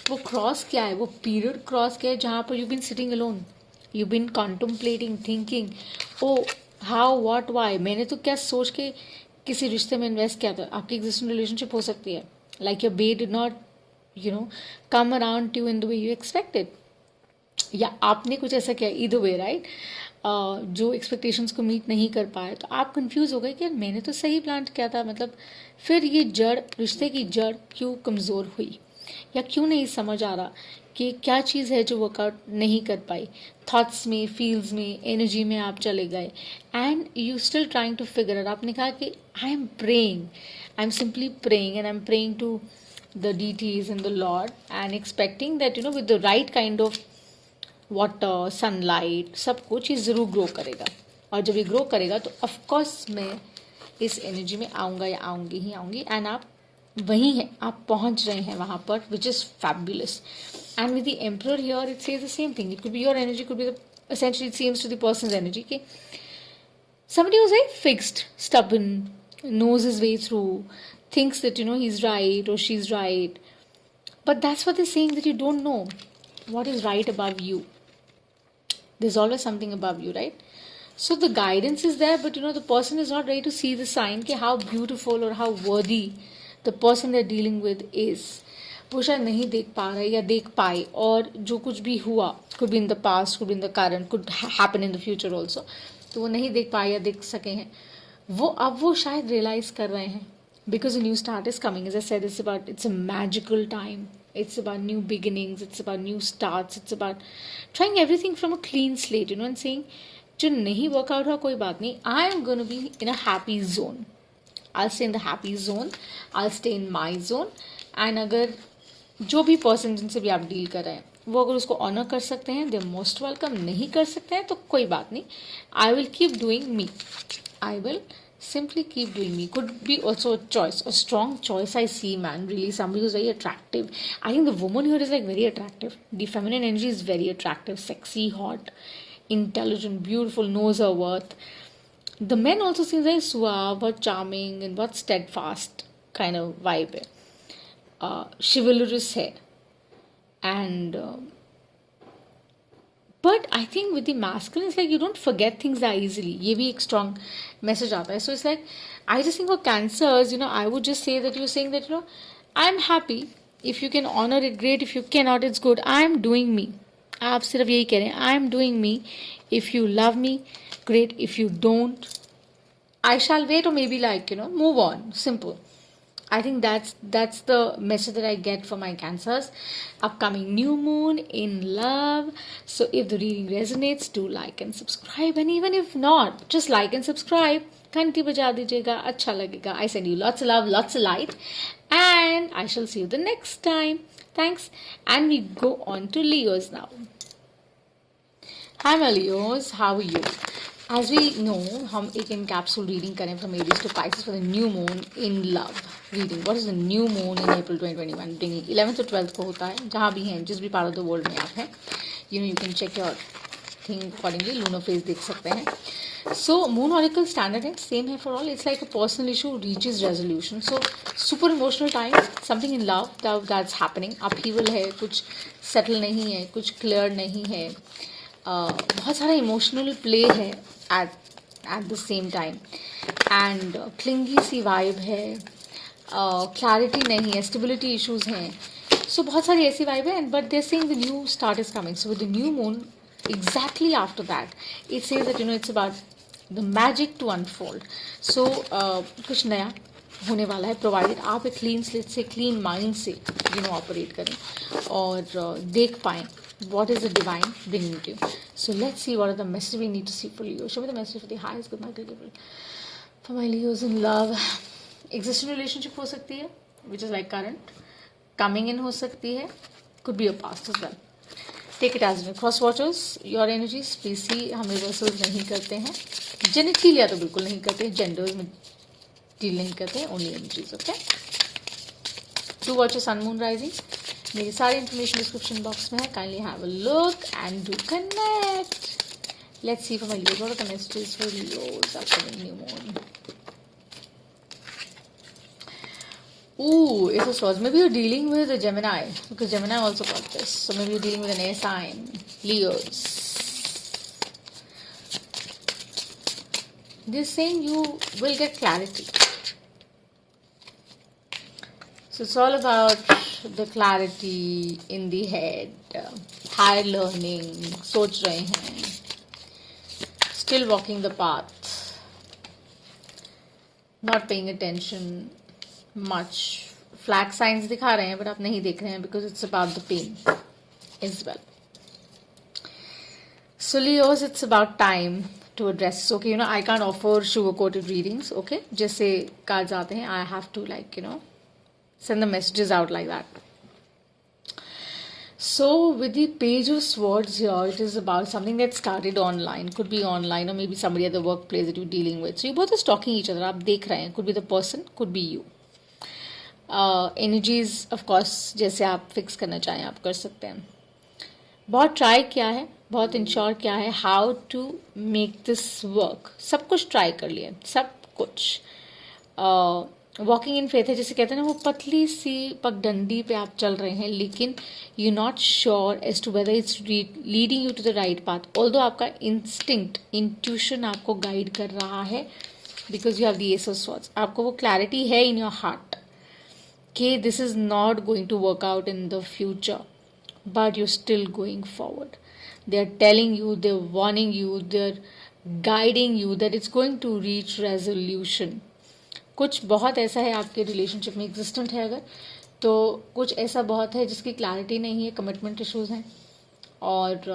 वो क्रॉस किया है, वो पीरियड क्रॉस किया है जहाँ पर you been sitting alone, you been contemplating, thinking, oh how what why. मैंने तो क्या सोच के किसी रिश्ते में इन्वेस्ट किया था. आपकी एग्जिस्टिंग रिलेशनशिप हो सकती है, like your bae did not, you know, come around you in the way you expected, या आपने कुछ ऐसा किया, ईदर वे, राइट, जो एक्सपेक्टेशंस को मीट नहीं कर पाए. तो आप कंफ्यूज हो गए कि यार मैंने तो सही प्लान किया था, मतलब फिर ये जड़, रिश्ते की जड़ क्यों कमज़ोर हुई, या क्यों नहीं समझ आ रहा कि क्या चीज़ है जो वर्कआउट नहीं कर पाई. थॉट्स में, फील्स में, एनर्जी में आप चले गए, and you still trying to figure out. आपने कहा कि I am praying, I am simply praying, and I am praying to the deities and the Lord, and expecting that, you know, with the right kind of water, sunlight, सब कुछ ये ज़रूर grow करेगा. और जब ये ग्रो करेगा तो ऑफकोर्स मैं इस एनर्जी में आऊँगा या आऊँगी ही आऊँगी. एंड आप वहीं हैं, आप पहुँच रहे हैं वहाँ पर, which is fabulous. And with the emperor here it says the same thing. It could be your energy, could be the, essentially it seems to the person's energy कि somebody was very fixed, stubborn, knows his way through, thinks that, you know, he's right or she's right, but that's what they're saying, that you don't know what is right above you. There's always something above you, right? So the guidance is there, but, you know, the person is not ready to see the sign कि how beautiful or how worthy the person they're dealing with is. वो शायद नहीं देख पा रहे या देख पाए, और जो कुछ भी हुआ, could be in the past, could be in the current, could happen in the future also, तो वो नहीं देख पाए या देख सके हैं, वो अब वो शायद रियलाइज कर रहे हैं. Because a new start is coming. As I said, it's a magical time. It's about new beginnings. It's about new starts. It's about trying everything from a clean slate, you know, and saying, जो नहीं workout हुआ कोई बात नहीं. I am going to be in a happy zone. I'll stay in the happy zone. I'll stay in my zone. And अगर जो भी person जिनसे भी आप डील कर रहे हैं, वो अगर उसको ऑनर कर सकते हैं दे मोस्ट वेलकम, नहीं कर सकते हैं तो कोई बात नहीं. I will keep doing me. I will simply keep doing me. Could be also a choice, a strong choice. I see, man, really somebody who's very attractive. I think the woman here is like very attractive. The feminine energy is very attractive, sexy, hot, intelligent, beautiful, knows her worth. The men also seems very suave or charming and what steadfast kind of vibe है. Chivalrous है. And but I think with the masculine, it's like you don't forget things that easily. ये भी एक strong message आता है. So it's like, I just think for cancers, I would just say that you're saying that, I'm happy. If you can honor it, great. If you cannot, it's good. I'm doing me. आप सिर्फ यही कह रहे हैं, I'm doing me. If you love me, great. If you don't, I shall wait or maybe like, move on. Simple. I think that's the message that I get for my cancers. Upcoming new moon in love. So if the reading resonates, do like and subscribe. And even if not, just like and subscribe. घंटी बजा दीजिएगा, अच्छा लगेगा. I send you lots of love, lots of light. And I shall see you the next time. Thanks. And we go on to Leos now. Hi my Leos, how are you? As we know, हम एक in capsule reading करें from Aries to Pisces for the new moon in love reading. What is the new moon in April 2021? Bringing 11th to 12th को होता है, जहाँ भी हैं, जिस भी part of the world में आप हैं, you can check your thing accordingly. Lunar phase देख सकते हैं. So moon oracle standard है, same है for all. It's like a personal issue reaches resolution. So super emotional time, something in love that's happening. Upheaval है, कुछ settle नहीं है, कुछ clear नहीं है. बहुत सारा इमोशनल प्ले है at the same time and clingy सी वाइब है, क्लैरिटी नहीं है, स्टेबिलिटी इश्यूज हैं. सो बहुत सारी ऐसी वाइब है and but they are saying the new start is coming. So with the new moon exactly after that it says that it's about the magic to unfold. So कुछ नया होने वाला है, प्रोवाइडेड आप एक क्लीन स्लेट से, clean mind से operate करें और देख पाएँ what is the divine bringing to you. So let's see what are the messages we need to see for Leo. Show me the message for the highest good Michael Gabriel for my Leos in love. Existing relationship हो सकती है which is like current, coming in हो सकती है, could be a past as well. Take it as cross watchers, your energies. Please see, हम reversals नहीं करते हैं, जेनेटिलिया तो बिल्कुल नहीं करते, genders में डील नहीं करते, only energies. Okay, do watch your sun moon rising. मेरी सारी इन्फॉर्मेशन डिस्क्रिप्शन बॉक्स में है. Kindly have a look and do connect. Let's see for my Leos what are the messages for Leos upcoming new moon. Ooh, it's a source. Maybe you're dealing with a Gemini because Gemini also got this. So maybe you're dealing with an air sign, Leos. They're saying you will get clarity. So it's all about the clarity in the head, higher learning, सोच रहे हैं, still walking the path, not paying attention much. Flag signs दिखा रहे हैं but आप नहीं देख रहे हैं because it's about the pain as well. So Leos, it's about time to address. Okay, I can't offer sugar-coated readings. Okay, जैसे cards आते हैं, I have to send the messages out like that. So with the page of swords here, it is about something that started online. Could be online or maybe somebody at the workplace that you're dealing with. So you both are stalking each other. आप देख रहे हैं. Could be the person, could be you. Energies, of course, जैसे आप fix करना चाहें आप कर सकते हैं. बहुत try किया है, बहुत ensure किया है how to make this work. सब कुछ try कर लिया, सब कुछ. वॉकिंग इन फेथ है, जैसे कहते हैं ना, वो पतली सी पगडंडी पे आप चल रहे हैं लेकिन you not sure as to whether it's leading you to the right path. Although आपका इंस्टिंक्ट, इंट्यूशन आपको गाइड कर रहा है because you have the ace of swords. आपको वो क्लैरिटी है इन योर हार्ट कि this is not going to work out in the future but you still going forward. They are telling you, they are warning you, they are guiding you that it's going to reach resolution. कुछ बहुत ऐसा है आपके relationship में existent है अगर, तो कुछ ऐसा बहुत है जिसकी क्लैरिटी नहीं है, कमिटमेंट इश्यूज हैं और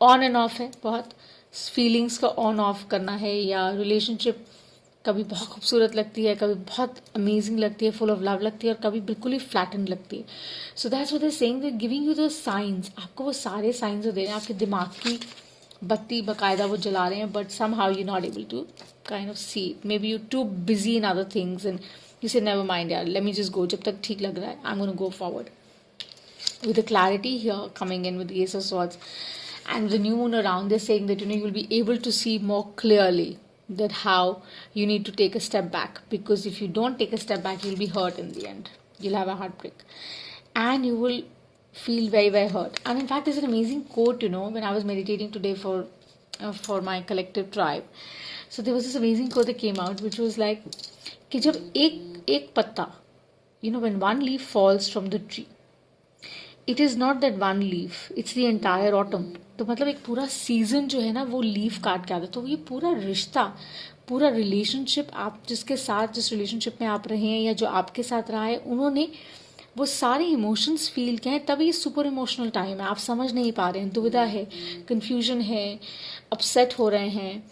ऑन एंड ऑफ है. बहुत फीलिंग्स का ऑन ऑफ करना है या रिलेशनशिप कभी बहुत खूबसूरत लगती है, कभी बहुत अमेजिंग लगती है, फुल ऑफ लव लगती है, और कभी बिल्कुल ही फ्लैटन लगती है. So that's what they saying, they giving you the science. आपको वो सारे साइंस दे रहे हैं, आपके दिमाग की बत्ती बाकायदा वो जला रहे हैं, but somehow you not able to kind of see it. Maybe you too busy in other things and you say never mind यार, लेट मी जस्ट गो, जब तक ठीक लग रहा है I am gonna go forward. With the clarity here coming in with the Ace of Swords and the new moon around, they're saying that you'll be able to see more clearly that how you need to take a step back, because if you don't take a step back, you'll be hurt in the end. You'll have a heartbreak and you will feel very very hurt. And in fact, there's an amazing quote, when I was meditating today for my collective tribe. So there was this amazing quote that came out, which was like कि जब एक पत्ता, when one leaf falls from the tree, it is not that one leaf, it's the entire autumn. तो मतलब एक पूरा season जो है ना वो लीफ काट के आता है. तो ये पूरा रिश्ता, पूरा रिलेशनशिप, आप जिसके साथ जिस रिलेशनशिप में आप रहे हैं या जो आपके साथ रहा है, उन्होंने वो सारे इमोशंस फील किए हैं. तभी ये सुपर इमोशनल टाइम है. आप समझ नहीं पा रहे हैं, दुविधा है, कन्फ्यूजन है, अपसेट हो रहे हैं.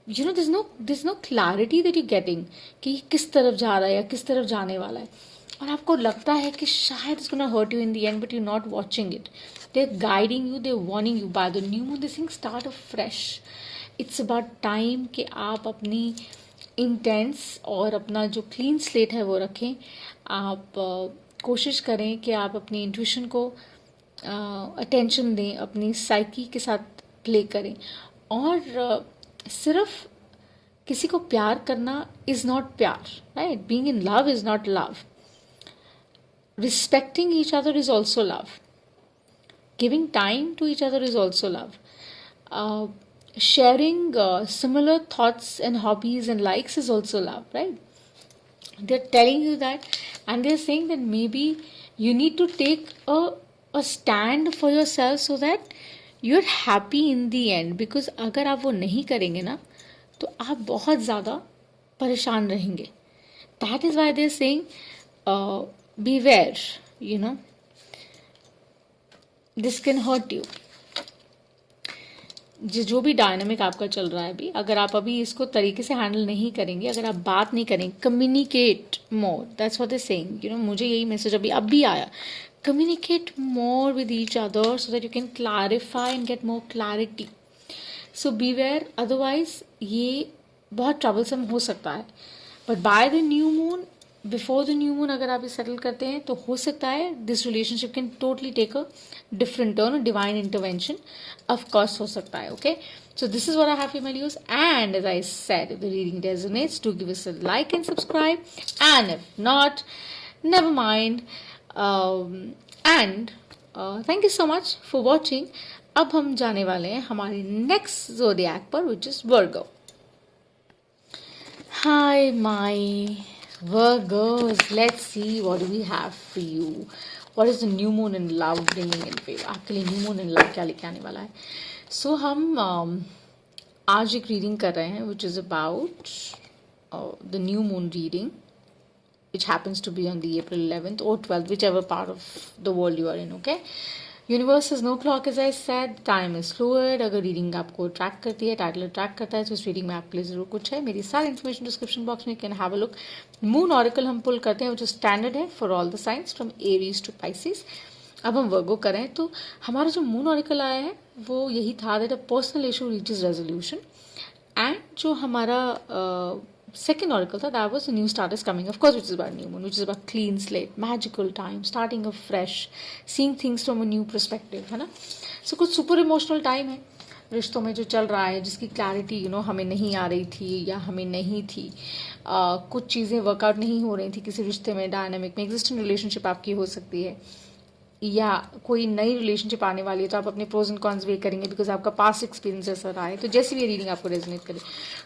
This no clarity that you getting कि किस तरफ जा रहा है या किस तरफ जाने वाला है. और आपको लगता है कि शायद it's gonna hurt you in the end, but you not watching it. They are guiding you, they are warning you. By the new moon this thing start a fresh. It's about time कि आप अपनी intense और अपना जो clean slate है वो रखें. आप कोशिश करें कि आप अपनी इंट्यूशन को अटेंशन दें, अपनी साइकी के साथ प्ले करें. और सिर्फ किसी को प्यार करना इज़ नॉट प्यार, right? Being in love is not love. Respecting each other is also love. Giving time to each other is also love. Sharing similar thoughts and hobbies and likes is also love, right? They're telling you that, and they're saying that maybe you need to take a stand for yourself so that you're happy in the end. Because अगर आप वो नहीं करेंगे ना, तो आप बहुत ज़्यादा परेशान रहेंगे. That is why they're saying beware, this can hurt you. जो भी डायनामिक आपका चल रहा है अभी, अगर आप अभी इसको तरीके से हैंडल नहीं करेंगे, अगर आप बात नहीं करेंगे, communicate more, that's what they saying. मुझे यही मैसेज अभी आया. Communicate more with each other so that you can clarify and get more clarity. So beware, otherwise ये बहुत ट्रबलसम हो सकता है. But by the new moon, before the new moon अगर आप ये सेटल करते हैं तो हो सकता है this relationship can totally take a different turn. Divine intervention of course हो सकता है. Okay, so this is what I have for my videos, and as I said, if the reading resonates, do give us a like and subscribe, and if not, never mind. And thank you so much for watching. अब हम जाने वाले हैं हमारे next zodiac पर, which is Virgo. Hi my Virgos, let's see what do we have for you. What is the new moon in love bringing in favor? आपके लिए new moon in love क्या लेके आने वाला है? सो हम आज एक रीडिंग कर रहे हैं which is about the new moon reading which happens to be on the April 11th or 12th, whichever part of the world you are in. Okay, universe is no clock, as I said, time is fluid. अगर reading आपको track करती है, title track करता है, तो इस reading में आपके लिए जरूर कुछ है. मेरी सारी इन्फॉर्मेशन डिस्क्रिप्शन बॉक्स में, can have a look. Moon oracle हम पुल करते हैं विच स्टैंडर्ड है for all the signs from Aries to Pisces. अब हम वर्गो करें तो हमारा जो मून ऑरिकल आया है वो यही था that a personal issue reaches resolution. And जो हमारा second oracle था, that was a new start is coming, of course, which is about new moon, which is about clean slate, magical time, starting afresh, seeing things from a new perspective, है ना. So कुछ super emotional time है रिश्तों में जो चल रहा है, जिसकी क्लैरिटी हमें नहीं आ रही थी या हमें नहीं थी. कुछ चीज़ें वर्कआउट नहीं हो रही थी किसी रिश्ते में, डायनामिक में. एग्जिस्टिंग रिलेशनशिप आपकी हो सकती है या कोई नई रिलेशनशिप आने वाली है, तो आप अपने प्रोज एंड कॉन्स वे करेंगे बिकॉज आपका पास्ट एक्सपीरियंस ऐसा रहा है. तो जैसे भी रीडिंग आपको रेजोनेट करे,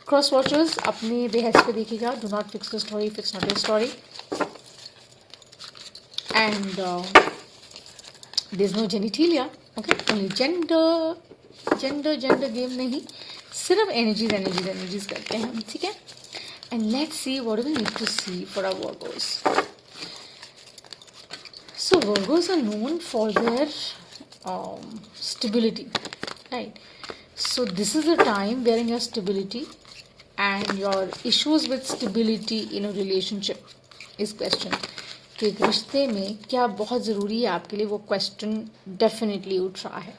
क्रॉस वॉचर्स अपने बेहस पे देखिएगा. Do not fix the story if it's not your story. And there is no genitalia, okay, only gender game नहीं, सिर्फ एनर्जीज करते हैं हम, ठीक है. And let's see what we need to see for our Virgos. So Virgos are known for their stability, right? So this is a time wherein your stability and your issues with stability in a relationship is question. कि एक रिश्ते में क्या बहुत ज़रूरी है आपके लिए, वो क्वेश्चन डेफिनेटली उठ रहा है.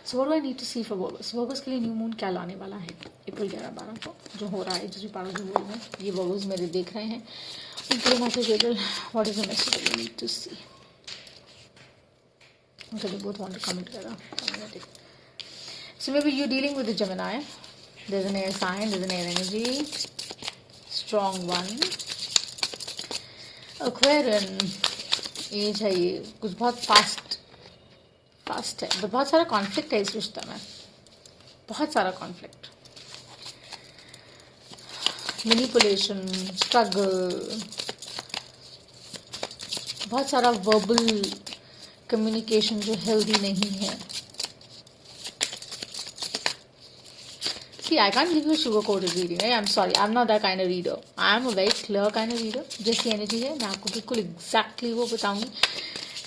So what do I need to see for Virgos. Virgos के लिए न्यू मून क्या लाने वाला है अप्रैल 11-12 को जो हो रहा है, जिस पारा जो बोल में ये वर्गस मेरे देख रहे हैं उनके लिए message April. What is the message I need to see. Okay, they both want to come together. So maybe you're dealing with the Gemini. There's an air sign, there's an air energy. Strong one. Aquarian. Age है ये, कुछ बहुत fast है, but बहुत सारा conflict है इस रिश्ते में, बहुत सारा कॉन्फ्लिक्ट. मैनिपुलेशन, स्ट्रगल, बहुत सारा वर्बल कम्युनिकेशन जो हेल्दी नहीं है. See, I can't give you a sugar-coated reading. I'm sorry, I'm not that kind of reader. I'm a very clear kind of reader. जैसी एनर्जी है मैं आपको बिल्कुल exactly वो बताऊंगी.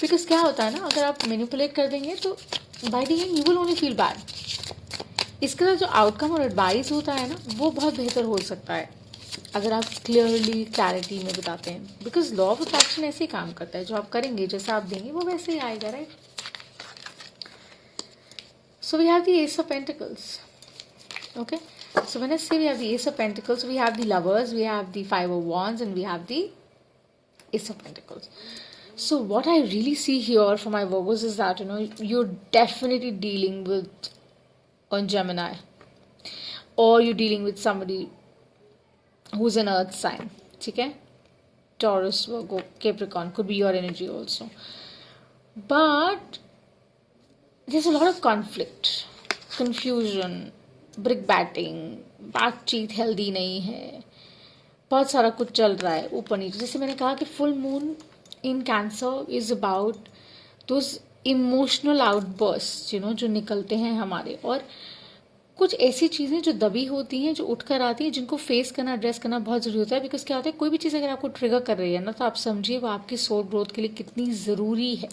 Because क्या होता है ना, अगर आप मैनिपुलेट कर देंगे तो by the end you will only feel bad. इसके साथ जो आउटकम और एडवाइस होता है ना, वो बहुत बेहतर हो सकता है अगर आप क्लियरली क्लैरिटी में बताते हैं. बिकॉज लॉ ऑफ अट्रैक्शन ऐसे ही काम करता है, जो आप करेंगे जैसा आप देंगे वो वैसे ही आएगा, right. So we have the ace of pentacles. Okay, so when I say we have the Ace of Pentacles, we have the Lovers, we have the Five of Wands, and we have the Ace of Pentacles. So what I really see here for my Virgos is that, you're definitely dealing with a Gemini, or you're dealing with somebody who's an earth sign. Okay? Taurus, Virgo, Capricorn could be your energy also. But there's a lot of conflict, confusion, brick batting, बातचीत healthy नहीं है, बहुत सारा कुछ चल रहा है ऊपर नीचे. जैसे मैंने कहा कि full moon in cancer is about those emotional outburst जो निकलते हैं हमारे, और कुछ ऐसी चीज़ें जो दबी होती हैं, जो उठ कर आती हैं, जिनको फेस करना, एड्रेस करना बहुत ज़रूरी होता है. बिकॉज क्या होता है, कोई भी चीज़ अगर आपको ट्रिगर कर रही है ना, तो आप समझिए वो आपकी सोल ग्रोथ के लिए कितनी ज़रूरी है.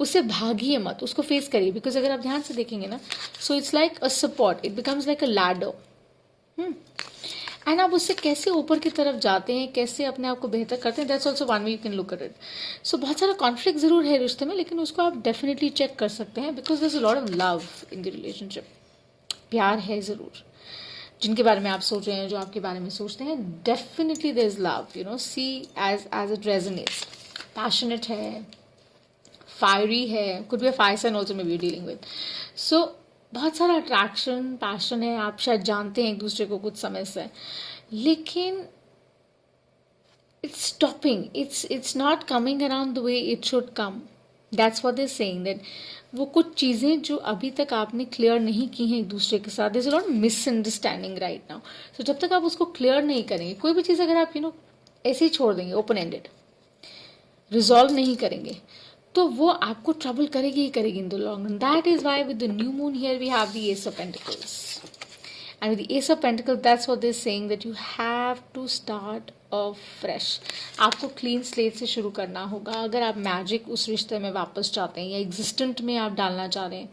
उससे भागिए मत, उसको फेस करिए. बिकॉज अगर आप ध्यान से देखेंगे ना, so it's like a support, it becomes like a ladder. And आप उससे कैसे ऊपर की तरफ जाते हैं, कैसे अपने आप को बेहतर करते हैं, that's also one way you can look at it. So बहुत सारा कॉन्फ्लिक्ट जरूर है रिश्ते में, लेकिन उसको आप डेफिनेटली चेक कर सकते हैं. Because there is a lot of love in the relationship. प्यार है ज़रूर. जिनके बारे में आप सोच रहे हैं, जो आपके बारे में सोचते हैं, definitely there is love. See as it resonates. Passionate है, फायरी है, could be a fire sign also maybe dealing with. So बहुत सारा अट्रैक्शन, पैशन है. आप शायद जानते हैं एक दूसरे को कुछ समय से, लेकिन it's stopping, it's not coming around the way it should come. That's what they are saying, that वो कुछ चीज़ें जो अभी तक आपने क्लियर नहीं की हैं एक दूसरे के साथ, there is a lot misunderstanding right now. So जब तक आप उसको क्लियर नहीं करेंगे, कोई भी चीज़ अगर आप ऐसे ही छोड़ देंगे, ओपन एंडेड, रिजॉल्व नहीं करेंगे, तो वो आपको ट्रबल करेगी ही करेगी in the long run. That is why with the new moon here we have the ace of pentacles. And with the ace of pentacles, that's what they are saying, that you have to start fresh. आपको clean slate से शुरू करना होगा. अगर आप magic उस रिश्ते में वापस चाहते हैं, या एग्जिस्टेंट में आप डालना चाह रहे हैं,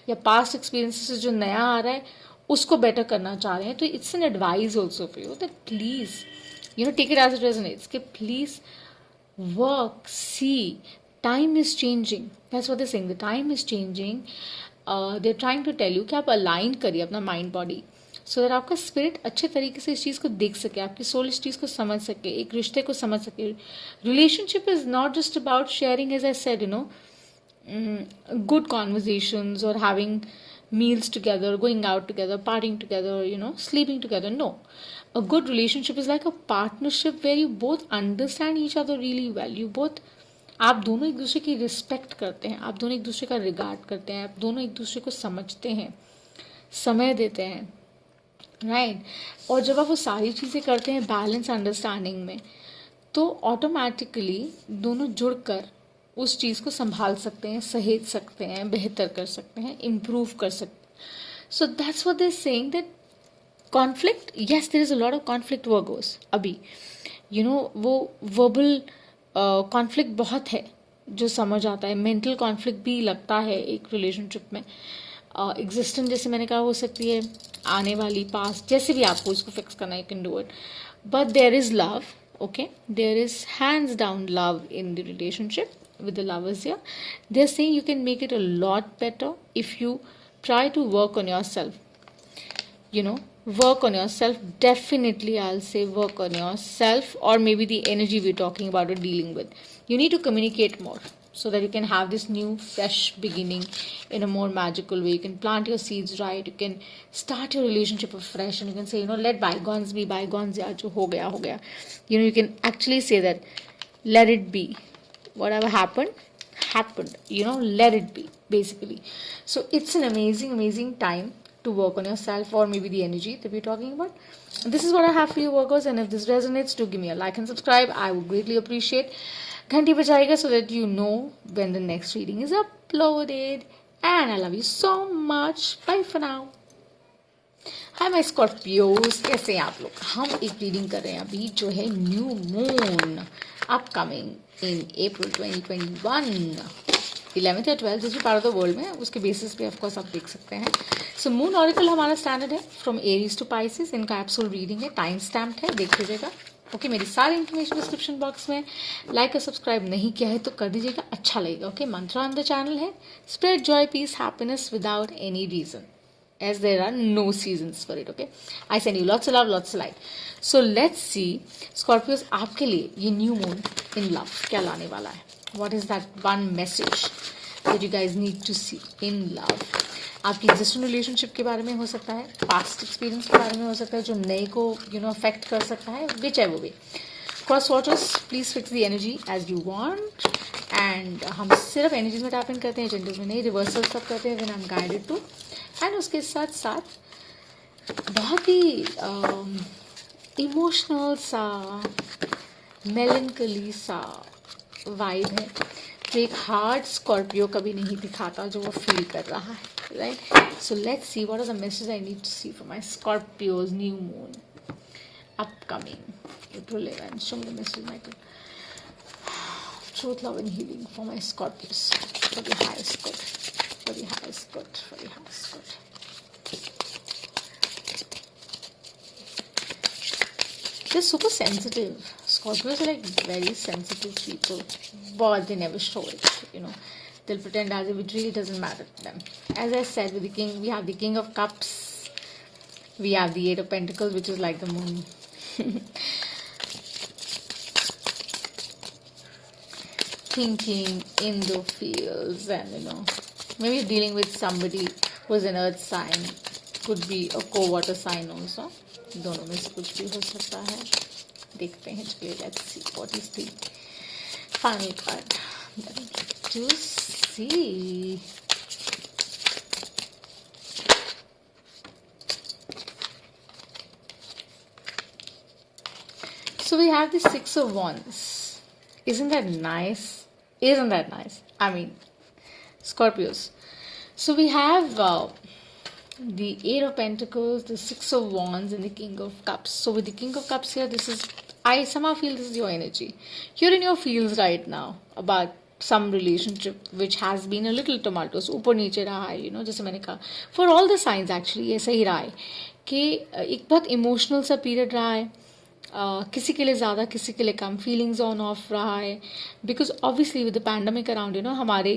या पास्ट एक्सपीरियंस से जो नया आ रहा है उसको बेटर करना चाह रहे हैं, तो it's an advice also for you that please take it as it resonates, कि please work, see, time is changing. That's what they're saying. The time is changing. They're trying to tell you कि आप align करिए अपना mind body, so that आपका spirit अच्छे तरीके से इस चीज़ को देख सके, आपकी सोल इस चीज़ को समझ सके, एक रिश्ते को समझ सके. Relationship is not just about sharing, as I said, good conversations or having meals together, going out together, partying together, sleeping together. No. A good relationship is like a partnership where you both understand each other really well. आप दोनों एक दूसरे की respect करते हैं, आप दोनों एक दूसरे का रिगार्ड करते हैं, आप दोनों एक दूसरे को समझते हैं, समय देते हैं, राइट. और जब आप वो सारी चीज़ें करते हैं बैलेंस अंडरस्टैंडिंग में, तो ऑटोमेटिकली दोनों जुड़कर उस चीज़ को संभाल सकते हैं, सहेज सकते हैं, बेहतर कर सकते हैं, इम्प्रूव कर सकते हैं. So that's what they are saying, that conflict, yes there is a lot of conflict Virgos. अभी वो वर्बल कॉन्फ्लिक्ट बहुत है जो समझ आता है. मेंटल कॉन्फ्लिक्ट भी लगता है एक रिलेशनशिप में. एग्जिस्टेंस जैसे मैंने कहा हो सकती है, आने वाली, पास्ट, जैसे भी आपको इसको फिक्स करना, you can do it. But there is love. Okay, there is hands down love in the relationship with the lovers here. They're saying you can make it a lot better if you try to work on yourself. Work on yourself. Definitely, I'll say work on yourself, or maybe the energy we're talking about or dealing with. You need to communicate more so that you can have this new fresh beginning in a more magical way. You can plant your seeds right. You can start your relationship afresh, and you can say, let bygones be bygones. Yeah, jo ho gaya. You can actually say that, let it be. Whatever happened. Let it be, basically. So it's an amazing time to work on yourself, or maybe the energy that we're talking about. This is what I have for you, workers, and if this resonates, do give me a like and subscribe. I would greatly appreciate. घंटी बजाएगा so that you know when the next reading is uploaded. And I love you so much. Bye for now. Hi my Scorpios, कैसे हैं आप लोग? हम एक reading कर रहे हैं अभी जो है न्यू मून अपकमिंग इन अप्रैल 2021, 11th या 12th जिस भी पार्ट ऑफ द वर्ल्ड में, उसके बेसिस पे ऑफकोर्स आप देख सकते हैं. सो मून ऑरिकल हमारा स्टैंडर्ड है फ्रॉम एरीज टू पाइसिस. इनका एप्सुल रीडिंग है, टाइम स्टैम्प्ड है, देख लीजिएगा. ओके, मेरी सारी इन्फॉर्मेशन डिस्क्रिप्शन बॉक्स में. लाइक और सब्सक्राइब नहीं किया है तो कर दीजिएगा, अच्छा लगेगा. Okay, Mantra on the channel है. Spread joy, peace, happiness without any reason, as there are no seasons for it. Okay, I send you lots of love, lots of light. So let's see, Scorpios, आपके लिए ये new moon in love क्या लाने वाला है. What is that one message that you guys need to see in love? आपकी existing relationship के बारे में हो सकता है, पास्ट एक्सपीरियंस के बारे में हो सकता है, जो नए को अफेक्ट कर सकता है, whichever way. Cross watchers, please fix the energy as you want. एंड हम सिर्फ एनर्जीज में टैप इन करते हैं, जेंडर्स में नहीं. रिवर्सल सब करते हैं when I am guided to. एंड उसके साथ साथ बहुत ही इमोशनल सा, मेलनकली सा वाइब है जो एक हार्ड स्कॉर्पियो कभी नहीं दिखाता, जो वो फील कर रहा है. Right, so let's see what are the message I need to see for my Scorpios new moon upcoming April 11. Show me the message, Michael. Truth, love and healing for my Scorpios, for the highest good, for the highest good, for the highest good. They're super sensitive. Scorpios are like very sensitive people, but they never show it. They'll pretend as if it really doesn't matter to them. As I said, with the king, we have the King of Cups, we have the Eight of Pentacles, which is like the moon. Thinking in the fields, and maybe dealing with somebody who's an earth sign, could be a co-water sign also. दोनों में से कुछ भी हो सकता है. देखते हैं, चलिए let's see what is the final card to see. So we have the Six of Wands. Isn't that nice? Isn't that nice? I mean, Scorpios. So we have the Eight of Pentacles, the Six of Wands, and the King of Cups. So with the King of Cups here, I somehow feel this is your energy. You're in your feels right now about some relationship which has been a little tumultuous. ऊपर नीचे रहा है, जैसे मैंने कहा. For all the signs actually ऐसा ही रहा है कि एक बहुत इमोशनल सा पीरियड रहा है. किसी के लिए ज़्यादा, किसी के लिए कम. फीलिंग्स ऑन ऑफ रहा है because obviously with the pandemic around हमारे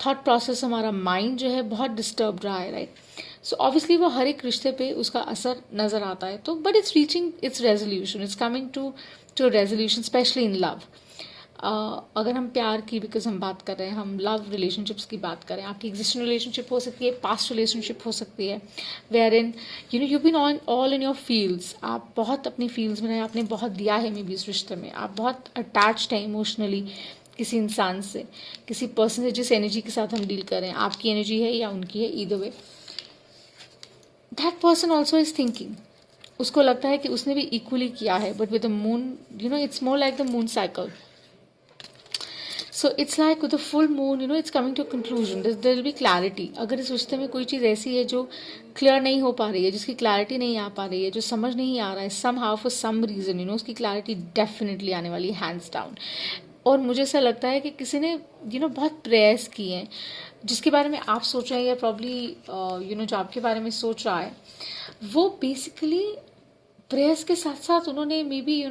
थॉट प्रोसेस, हमारा माइंड जो है बहुत डिस्टर्ब रहा है. राइट, सो ऑब्वियसली वो हर एक रिश्ते पे उसका असर नज़र आता है. तो but it's reaching its resolution, it's coming to resolution, specially in love. अगर हम प्यार की, बिकॉज हम बात कर रहे हैं, हम लव रिलेशनशिप्स की बात करें, आपकी एग्जिस्टिंग रिलेशनशिप हो सकती है, पास्ट रिलेशनशिप हो सकती है, wherein you been all in your fields. आप बहुत अपनी फील्ड्स में रहे, आपने बहुत दिया है मे बी इस रिश्ते में, आप बहुत अटैच्ड हैं इमोशनली किसी इंसान से, किसी पर्सन से, जिस एनर्जी के साथ हम डील कर रहे हैं. आपकी एनर्जी है या उनकी है, either way that person also is thinking. उसको लगता है कि उसने भी इक्वली किया है, but with the moon it's more like the moon cycle. So it's like with the full moon, it's coming to a conclusion. There will be clarity. अगर इस रिश्ते में कोई चीज़ ऐसी है जो क्लियर नहीं हो पा रही है, जिसकी क्लैरिटी नहीं आ पा रही है, जो समझ नहीं आ रहा है, somehow for some reason, उसकी क्लैरिटी डेफिनेटली आने वाली है, hands down. और मुझे ऐसा लगता है कि किसी ने बहुत प्रयास किए हैं जिसके बारे में आप सोच रहे हैं या प्रॉब्ली जो आपके बारे में सोच रहा है, वो बेसिकली प्रेयर्स के साथ साथ उन्होंने may be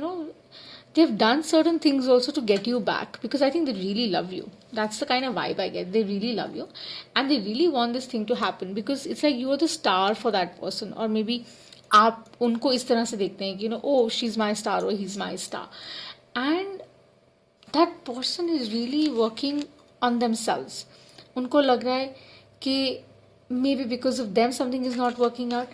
they've done certain things also to get you back, because I think they really love you. That's the kind of vibe I get. They really love you and they really want this thing to happen, because it's like you're the star for that person, or maybe आप उनको इस तरह से देखते हैं कि oh, she's my star or he's my star, and that person is really working on themselves. उनको लग रहा है कि maybe because of them something is not working out.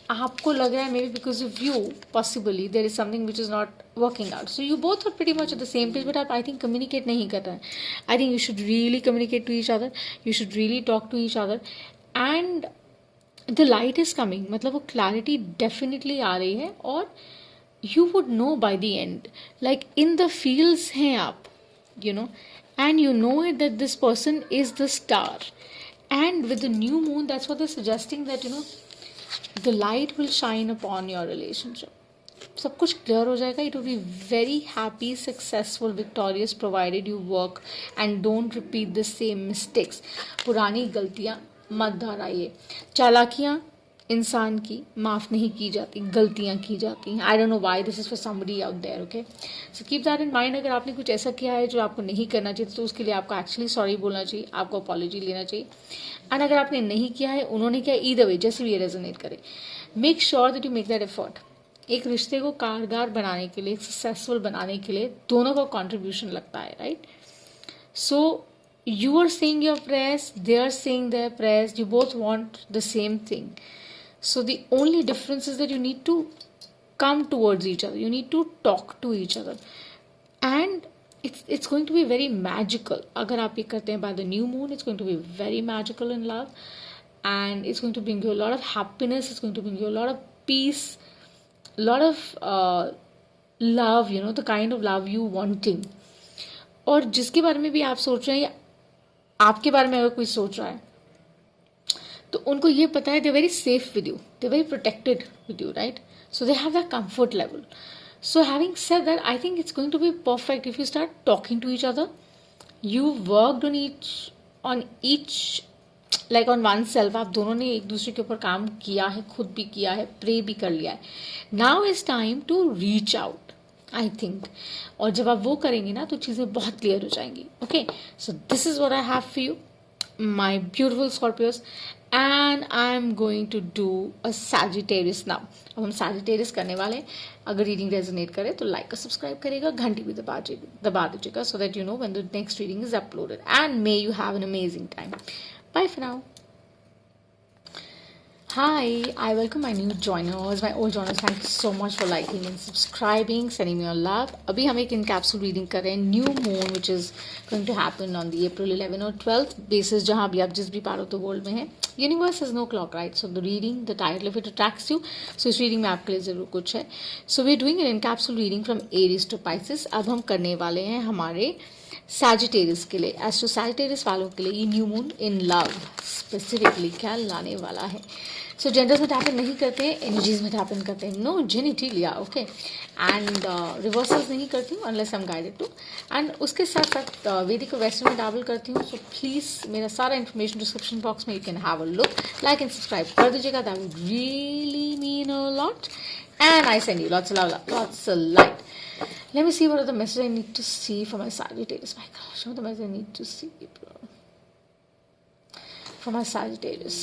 आपको लग रहा है maybe because of you possibly there is something which is not working out. So you both are pretty much at the same page, but आप I think communicate नहीं कर रहे हैं. I think you should really communicate to each other. You should really talk to each other. And the light is coming. मतलब वो clarity definitely आ रही है, और you would know by the end. Like in the fields हैं आप, and you know it that this person is the star. And with the new moon, that's what they're suggesting, that the light will shine upon your relationship. सब कुछ clear हो जाएगा. It will be very happy, successful, victorious, provided you work and don't repeat the same mistakes. पुरानी गलतियाँ मत दोहराइए. चालाकियाँ इंसान की माफ़ नहीं की जाती, गलतियाँ की जाती हैं. I don't know why this is for somebody out there, okay? So keep that in mind. अगर आपने कुछ ऐसा किया है जो आपको नहीं करना चाहिए, तो उसके लिए आपको एक्चुअली सॉरी बोलना चाहिए, आपको अपॉलॉजी लेना चाहिए. एंड अगर आपने नहीं किया है, उन्होंने किया, ईदर वे जैसे भी ये रेजोनेट करे, make sure that you make that effort. एक रिश्ते को कारगर बनाने के लिए, सक्सेसफुल बनाने के लिए दोनों का कंट्रीब्यूशन लगता है, right? So you are saying your prayers, they are saying their prayers, you both want the same thing. So the only difference is that you need to come towards each other, you need to talk to each other, and it's going to be very magical. अगर आप ये करते हैं by the new moon, it's going to be very magical in love, and it's going to bring you a lot of happiness, it's going to bring you a lot of peace, a lot of love, the kind of love you wanting. और जिसके बारे में भी आप सोच रहे हैं, या आपके बारे में अगर कोई सोच रहा है, तो उनको ये पता है they very safe with you, they very protected with you, right? So they have that comfort level. So having said that, I think it's going to be perfect if you start talking to each other. You worked on each like on oneself. आप दोनों ने एक दूसरे के ऊपर काम किया है, खुद भी किया है, प्रे भी कर लिया है. Now is time to reach out, I think. और जब आप वो करेंगे ना, तो चीज़ें बहुत क्लियर हो जाएंगी. Okay, so this is what I have for you, my beautiful Scorpios, and I'm going to do a Sagittarius now. अब हम Sagittarius करने वाले हैं. अगर रीडिंग रेजोनेट करे तो लाइक और सब्सक्राइब करेगा, घंटी भी दबा दीजिएगा, so that you know when the next reading is uploaded. And may you have an amazing time. Bye for now. Hi, I welcome my new joiners, my old joiners. Thank you so much for liking and subscribing, sending me your love. अभी हम एक इनकैप्सूल reading कर रहे हैं, new moon which is going to happen on the April 11 और 12 basis, जहाँ भी आप जिस भी पार्ट ऑफ द वर्ल्ड में हैं. Universe is no clock, right? So the reading, the title of it attracts you. So इस रीडिंग में आपके लिए ज़रूर कुछ है. So we are doing an encapsule reading from Aries to Pisces. अब हम करने वाले हैं हमारे सैजिटेरियस के लिए. एज टू सैजिटेरियस वालों के लिए ये new moon in love specifically क्या लाने वाला है. सो जेंडर्स में टैपन नहीं करते हैं, एनर्जीज में टैपन करते हैं. No genitalia, okay. And reversals नहीं करती हूँ unless I am guided to. एंड उसके साथ साथ वैदिक और वेस्टर्न में डैबल करती हूँ. सो प्लीज़ मेरा सारा इन्फॉर्मेशन डिस्क्रिप्शन बॉक्स में you can have a look. Like and subscribe कर दीजिएगा, that would really mean a lot. And I send you lots of light. Let me see what are the messages I need to see for my Sagittarius. My gosh, what are the messages I need to see, bro? For my Sagittarius.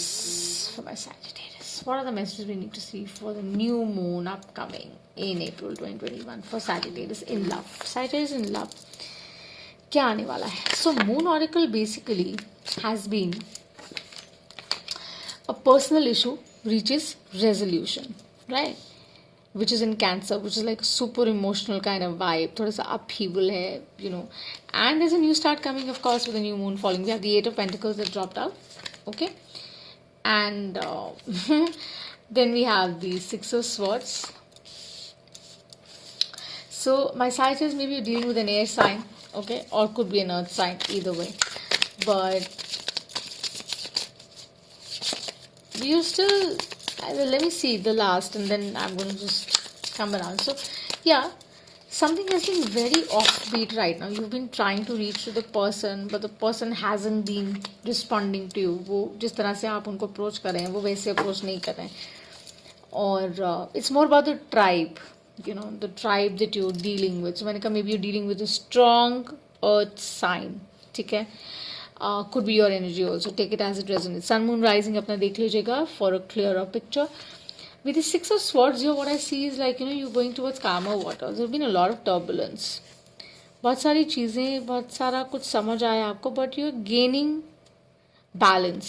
What are the messages we need to see for the new moon upcoming in April 2021 for Sagittarius in love? Sagittarius in love. क्या आने वाला है? So moon oracle basically has been a personal issue reaches resolution, right? Which is in Cancer, which is like super emotional kind of vibe. थोड़ा सा upheaval है, And there's a new start coming, of course, with the new moon falling. We have the 8 of Pentacles that dropped out, okay? And then we have the 6 of Swords. So my Sagittarius, maybe you're dealing with an air sign, okay? Or could be an earth sign, either way. But you're still... let me see the last, and then I'm going to just come around. So, yeah, something has been very offbeat right now. You've been trying to reach to the person, but the person hasn't been responding to you. वो जिस तरह से आप उनको approach कर रहे हैं वो वैसे अप्रोच नहीं कर रहे हैं. और it's more about the tribe, you know, the tribe that you're dealing with. So मैंने कहा maybe you're dealing with a strong earth sign. ठीक है. Could be your energy also. Take it as it resonates. Sun, moon, rising अपना देख लीजिएगा for a clearer picture. With the Six of Swords here, what I see is like, you know, you're going towards calmer waters. There's been a lot of turbulence. बहुत सारी चीज़ें, बहुत सारा कुछ समझ आया आपको, but you're gaining balance.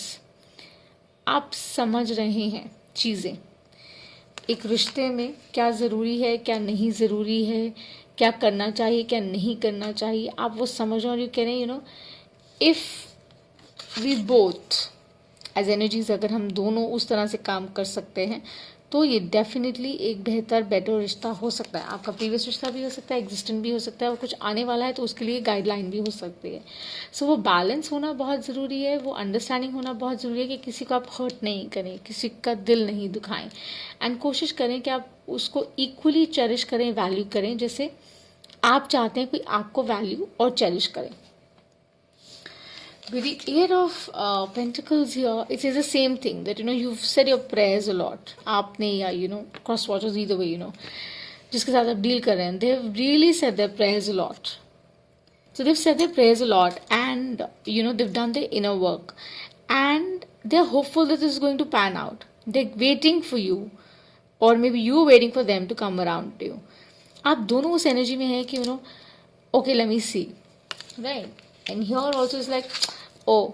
आप समझ रहे हैं चीज़ें. एक रिश्ते में क्या ज़रूरी है, क्या नहीं ज़रूरी है, क्या करना चाहिए, क्या नहीं करना चाहिए, आप वो समझ रहे हो. और यू कह रहे हैं, you know, if we both as energies, अगर हम दोनों उस तरह से काम कर सकते हैं तो ये डेफिनेटली एक बेटर रिश्ता हो सकता है. आपका प्रीवियस रिश्ता भी हो सकता है, एग्जिस्टेंट भी हो सकता है, और कुछ आने वाला है तो उसके लिए गाइडलाइन भी हो सकती है. सो वो बैलेंस होना बहुत ज़रूरी है, वो अंडरस्टैंडिंग होना बहुत ज़रूरी है कि किसी को आप हर्ट नहीं करें, किसी का दिल नहीं दुखाएं, एंड कोशिश करें कि आप उसको इक्वली चेरिश करें, वैल्यू करें जैसे आप चाहते हैं कोई आपको वैल्यू और चेरिश करें. With the Eight of Pentacles here, it is the same thing that, you know, you've said your prayers a lot. आपने या, you know, cross watchers either way, you know, जिसके साथ आप डील कर रहे हैं, they've really said their prayers a lot. So they've said their prayers a lot, and, you know, they've done their inner work, and they're hopeful that this is going to pan out. They're waiting for you, or maybe you're waiting for them to come around to you. आप दोनों उस energy में हैं कि, you know, okay, let me see, right? And here also is like, oh,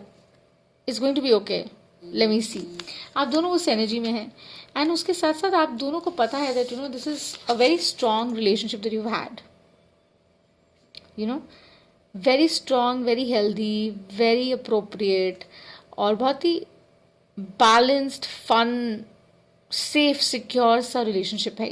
it's going to be okay, let me see. आप दोनों उस energy में हैं, एंड उसके साथ साथ आप दोनों को पता है that, you know, this is a very strong relationship that you've had, you know, very strong, very healthy, very appropriate, और बहुत ही balanced, fun, सेफ सिक्योर सा रिलेशनशिप है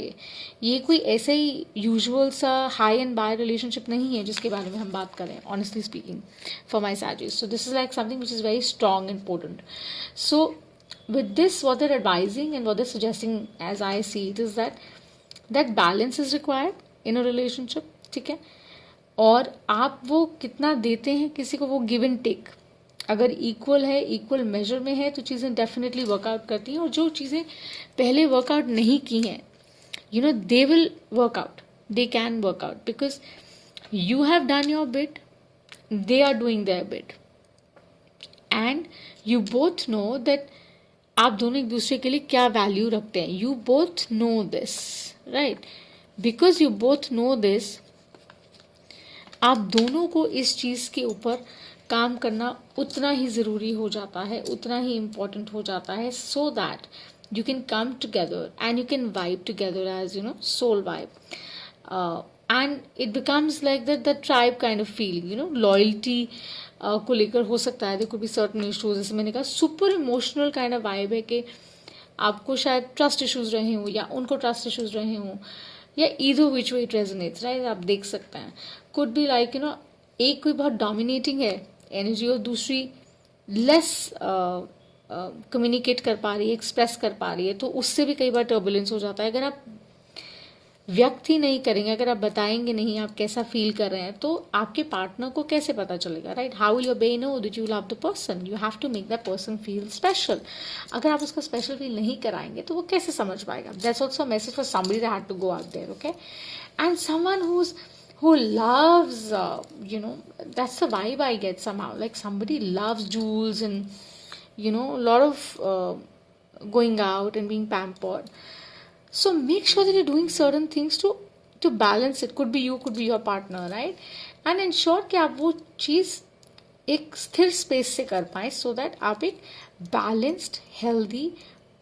ये कोई ऐसे ही यूजुअल सा हाई एंड बाय रिलेशनशिप नहीं है जिसके बारे में हम बात करें, honestly speaking, for my Sages. So this is like something which is very strong and important. So with this, what they're advising and what they're suggesting, as I see it, is that balance is required in a relationship. ठीक है. और आप वो कितना देते हैं किसी को, वो गिव एंड टेक अगर इक्वल है, इक्वल मेजर में है, तो चीज़ें डेफिनेटली वर्कआउट करती हैं. और जो चीज़ें पहले वर्कआउट नहीं की हैं, you know, they will work out, they can work out, because you have done your bit, they are doing their bit, and you both know that आप दोनों एक दूसरे के लिए क्या वैल्यू रखते हैं. You both no this, right? Because you both no this, आप दोनों को इस चीज़ के ऊपर काम करना उतना ही ज़रूरी हो जाता है, उतना ही इम्पॉर्टेंट हो जाता है, so that you can come together and you can vibe together as, you know, soul vibe, and it becomes like that tribe kind of feeling, you know, loyalty को लेकर हो सकता है. there could be certain issues, जैसे मैंने कहा super emotional kind of vibe है कि आपको शायद ट्रस्ट इश्यूज रहे हों या उनको ट्रस्ट इश्यूज रहे हों, या either which way it resonates, right? आप देख सकते हैं. could be like, you know, एक कोई बहुत डोमिनेटिंग है एनर्जी और दूसरी लेस कम्युनिकेट कर पा रही है, एक्सप्रेस कर पा रही है, तो उससे भी कई बार टर्बुलेंस हो जाता है. अगर आप व्यक्त ही नहीं करेंगे, अगर आप बताएंगे नहीं आप कैसा फील कर रहे हैं, तो आपके पार्टनर को कैसे पता चलेगा, right? How will your bae know that you love the person? You have to make that person feel special. अगर आप उसको स्पेशल फील नहीं कराएंगे तो वो कैसे समझ पाएगा? That's also a message for somebody that had to go out there, okay? And someone who loves, you know, that's the vibe I get somehow, like somebody loves jewels and, you know, a lot of going out and being pampered. So make sure that you're doing certain things to balance it. Could be you, could be your partner, right? And ensure कि आप वो चीज़ एक स्थिर space से कर पाएँ, so that आप एक balanced, healthy,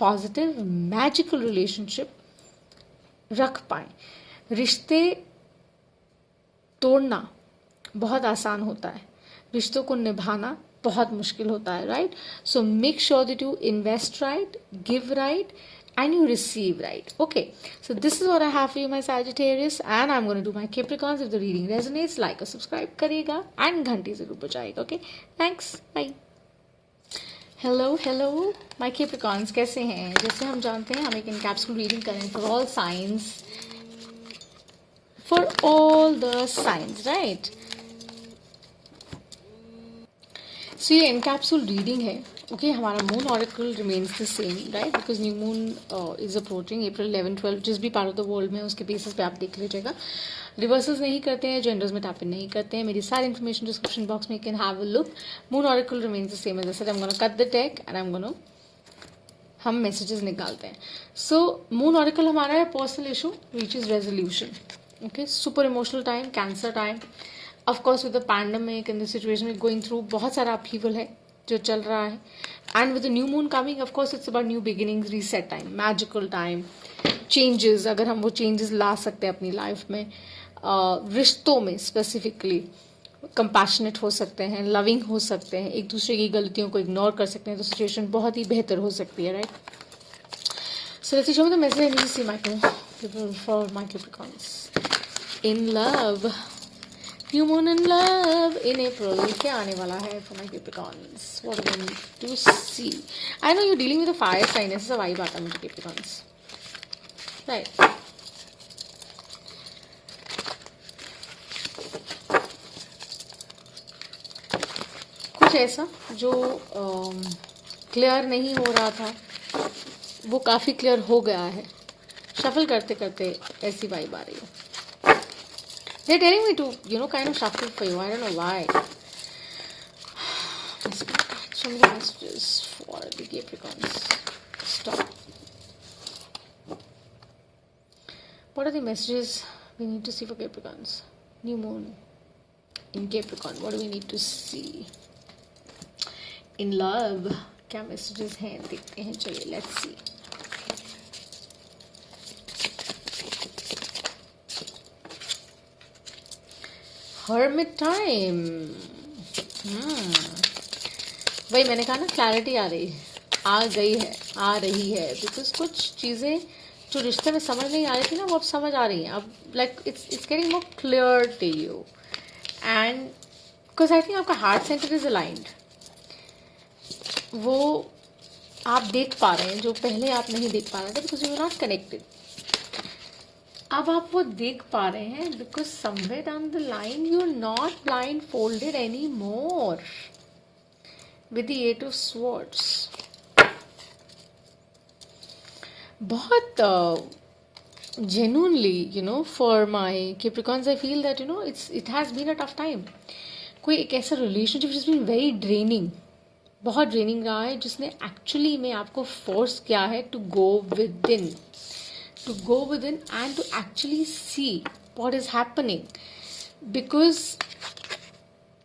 positive, magical relationship रख पाएँ. रिश्ते तोड़ना बहुत आसान होता है, रिश्तों को निभाना बहुत मुश्किल होता है, right? So make sure that you invest right, give right, and you receive right. Okay, so this is what I have for you, my Sagittarius, and I'm going to do my Capricorns. If the reading resonates, like or subscribe करेगा and घंटी ज़रूर बजाएगा. Okay, thanks, bye. Hello my Capricorns, कैसे हैं? जैसे हम जानते हैं हम एक इनकैप्सुलेट रीडिंग करें for all signs for all the signs, right? So ये एनकैप्सूल रीडिंग है. ओके हमारा moon oracle remains the same, right, because new moon is approaching April 11-12 जिस भी पार्ट ऑफ द वर्ल्ड में उसके बेसिस पे आप देख लीजिएगा. रिवर्सल्स नहीं करते हैं, जेंडर्स में टैप इन नहीं करते हैं. मेरी सारी इन्फॉर्मेशन डिस्क्रिप्शन बॉक्स में, you can have a look. Moon oracle remains the same as I said. I am gonna cut the deck and I am gonna हम मैसेजेस निकालते हैं. सो मून ऑरेकल हमारा है personal issue reaches resolution. Okay super emotional time, Cancer time. Of course with the pandemic in the situation में going through बहुत सारा upheaval है जो चल रहा है. And with the new moon coming of course it's about new beginnings, reset time, magical time, changes. अगर हम वो चेंजेस ला सकते हैं अपनी लाइफ में, रिश्तों में स्पेसिफिकली कंपैशनेट हो सकते हैं, लविंग हो सकते हैं, एक दूसरे की गलतियों को इग्नोर कर सकते हैं, तो सिचुएशन बहुत ही बेहतर हो सकती है, right. So let's show me the message I need to see my for my Capricorns in love. New moon in love in April. क्या आने वाला है for my Capricorns? What do I need to see? I know you dealing with a fire sign. ऐसा vibe आता है मुझे Capricorns, right. कुछ ऐसा जो क्लियर नहीं हो रहा था वो काफ़ी क्लियर हो गया है. शफल करते करते ऐसी वाइब आ रही है. They're telling me to, kind of shuffle for you. I don't know why. So many messages for the Capricorns. Stop. What are the messages we need to see for Capricorns? New moon in Capricorn. What do we need to see? In love. क्या messages हैं देखते हैं. चलिए let's see. Hermit time. वही मैंने कहा ना, clarity आ रही है बिकॉज कुछ चीज़ें जो रिश्ते में समझ नहीं आ रही थी ना, वो अब समझ आ रही हैं. अब like it's getting more clear to you. And because I think आपका हार्ट सेंटर इज अलाइंड. वो आप देख पा रहे हैं जो पहले आप नहीं देख पा रहे थे because you are not connected. अब आप वो देख पा रहे हैं because somewhere down the line you are not blindfolded anymore with the 8 of Swords. बहुत genuinely, for my Capricorns, I feel that, it has been a tough time. कोई एक ऐसा रिलेशनशिप जिस बीन वेरी ड्रेनिंग, बहुत draining रहा है, जिसने actually में आपको फोर्स किया है to go within and to actually see what is happening, because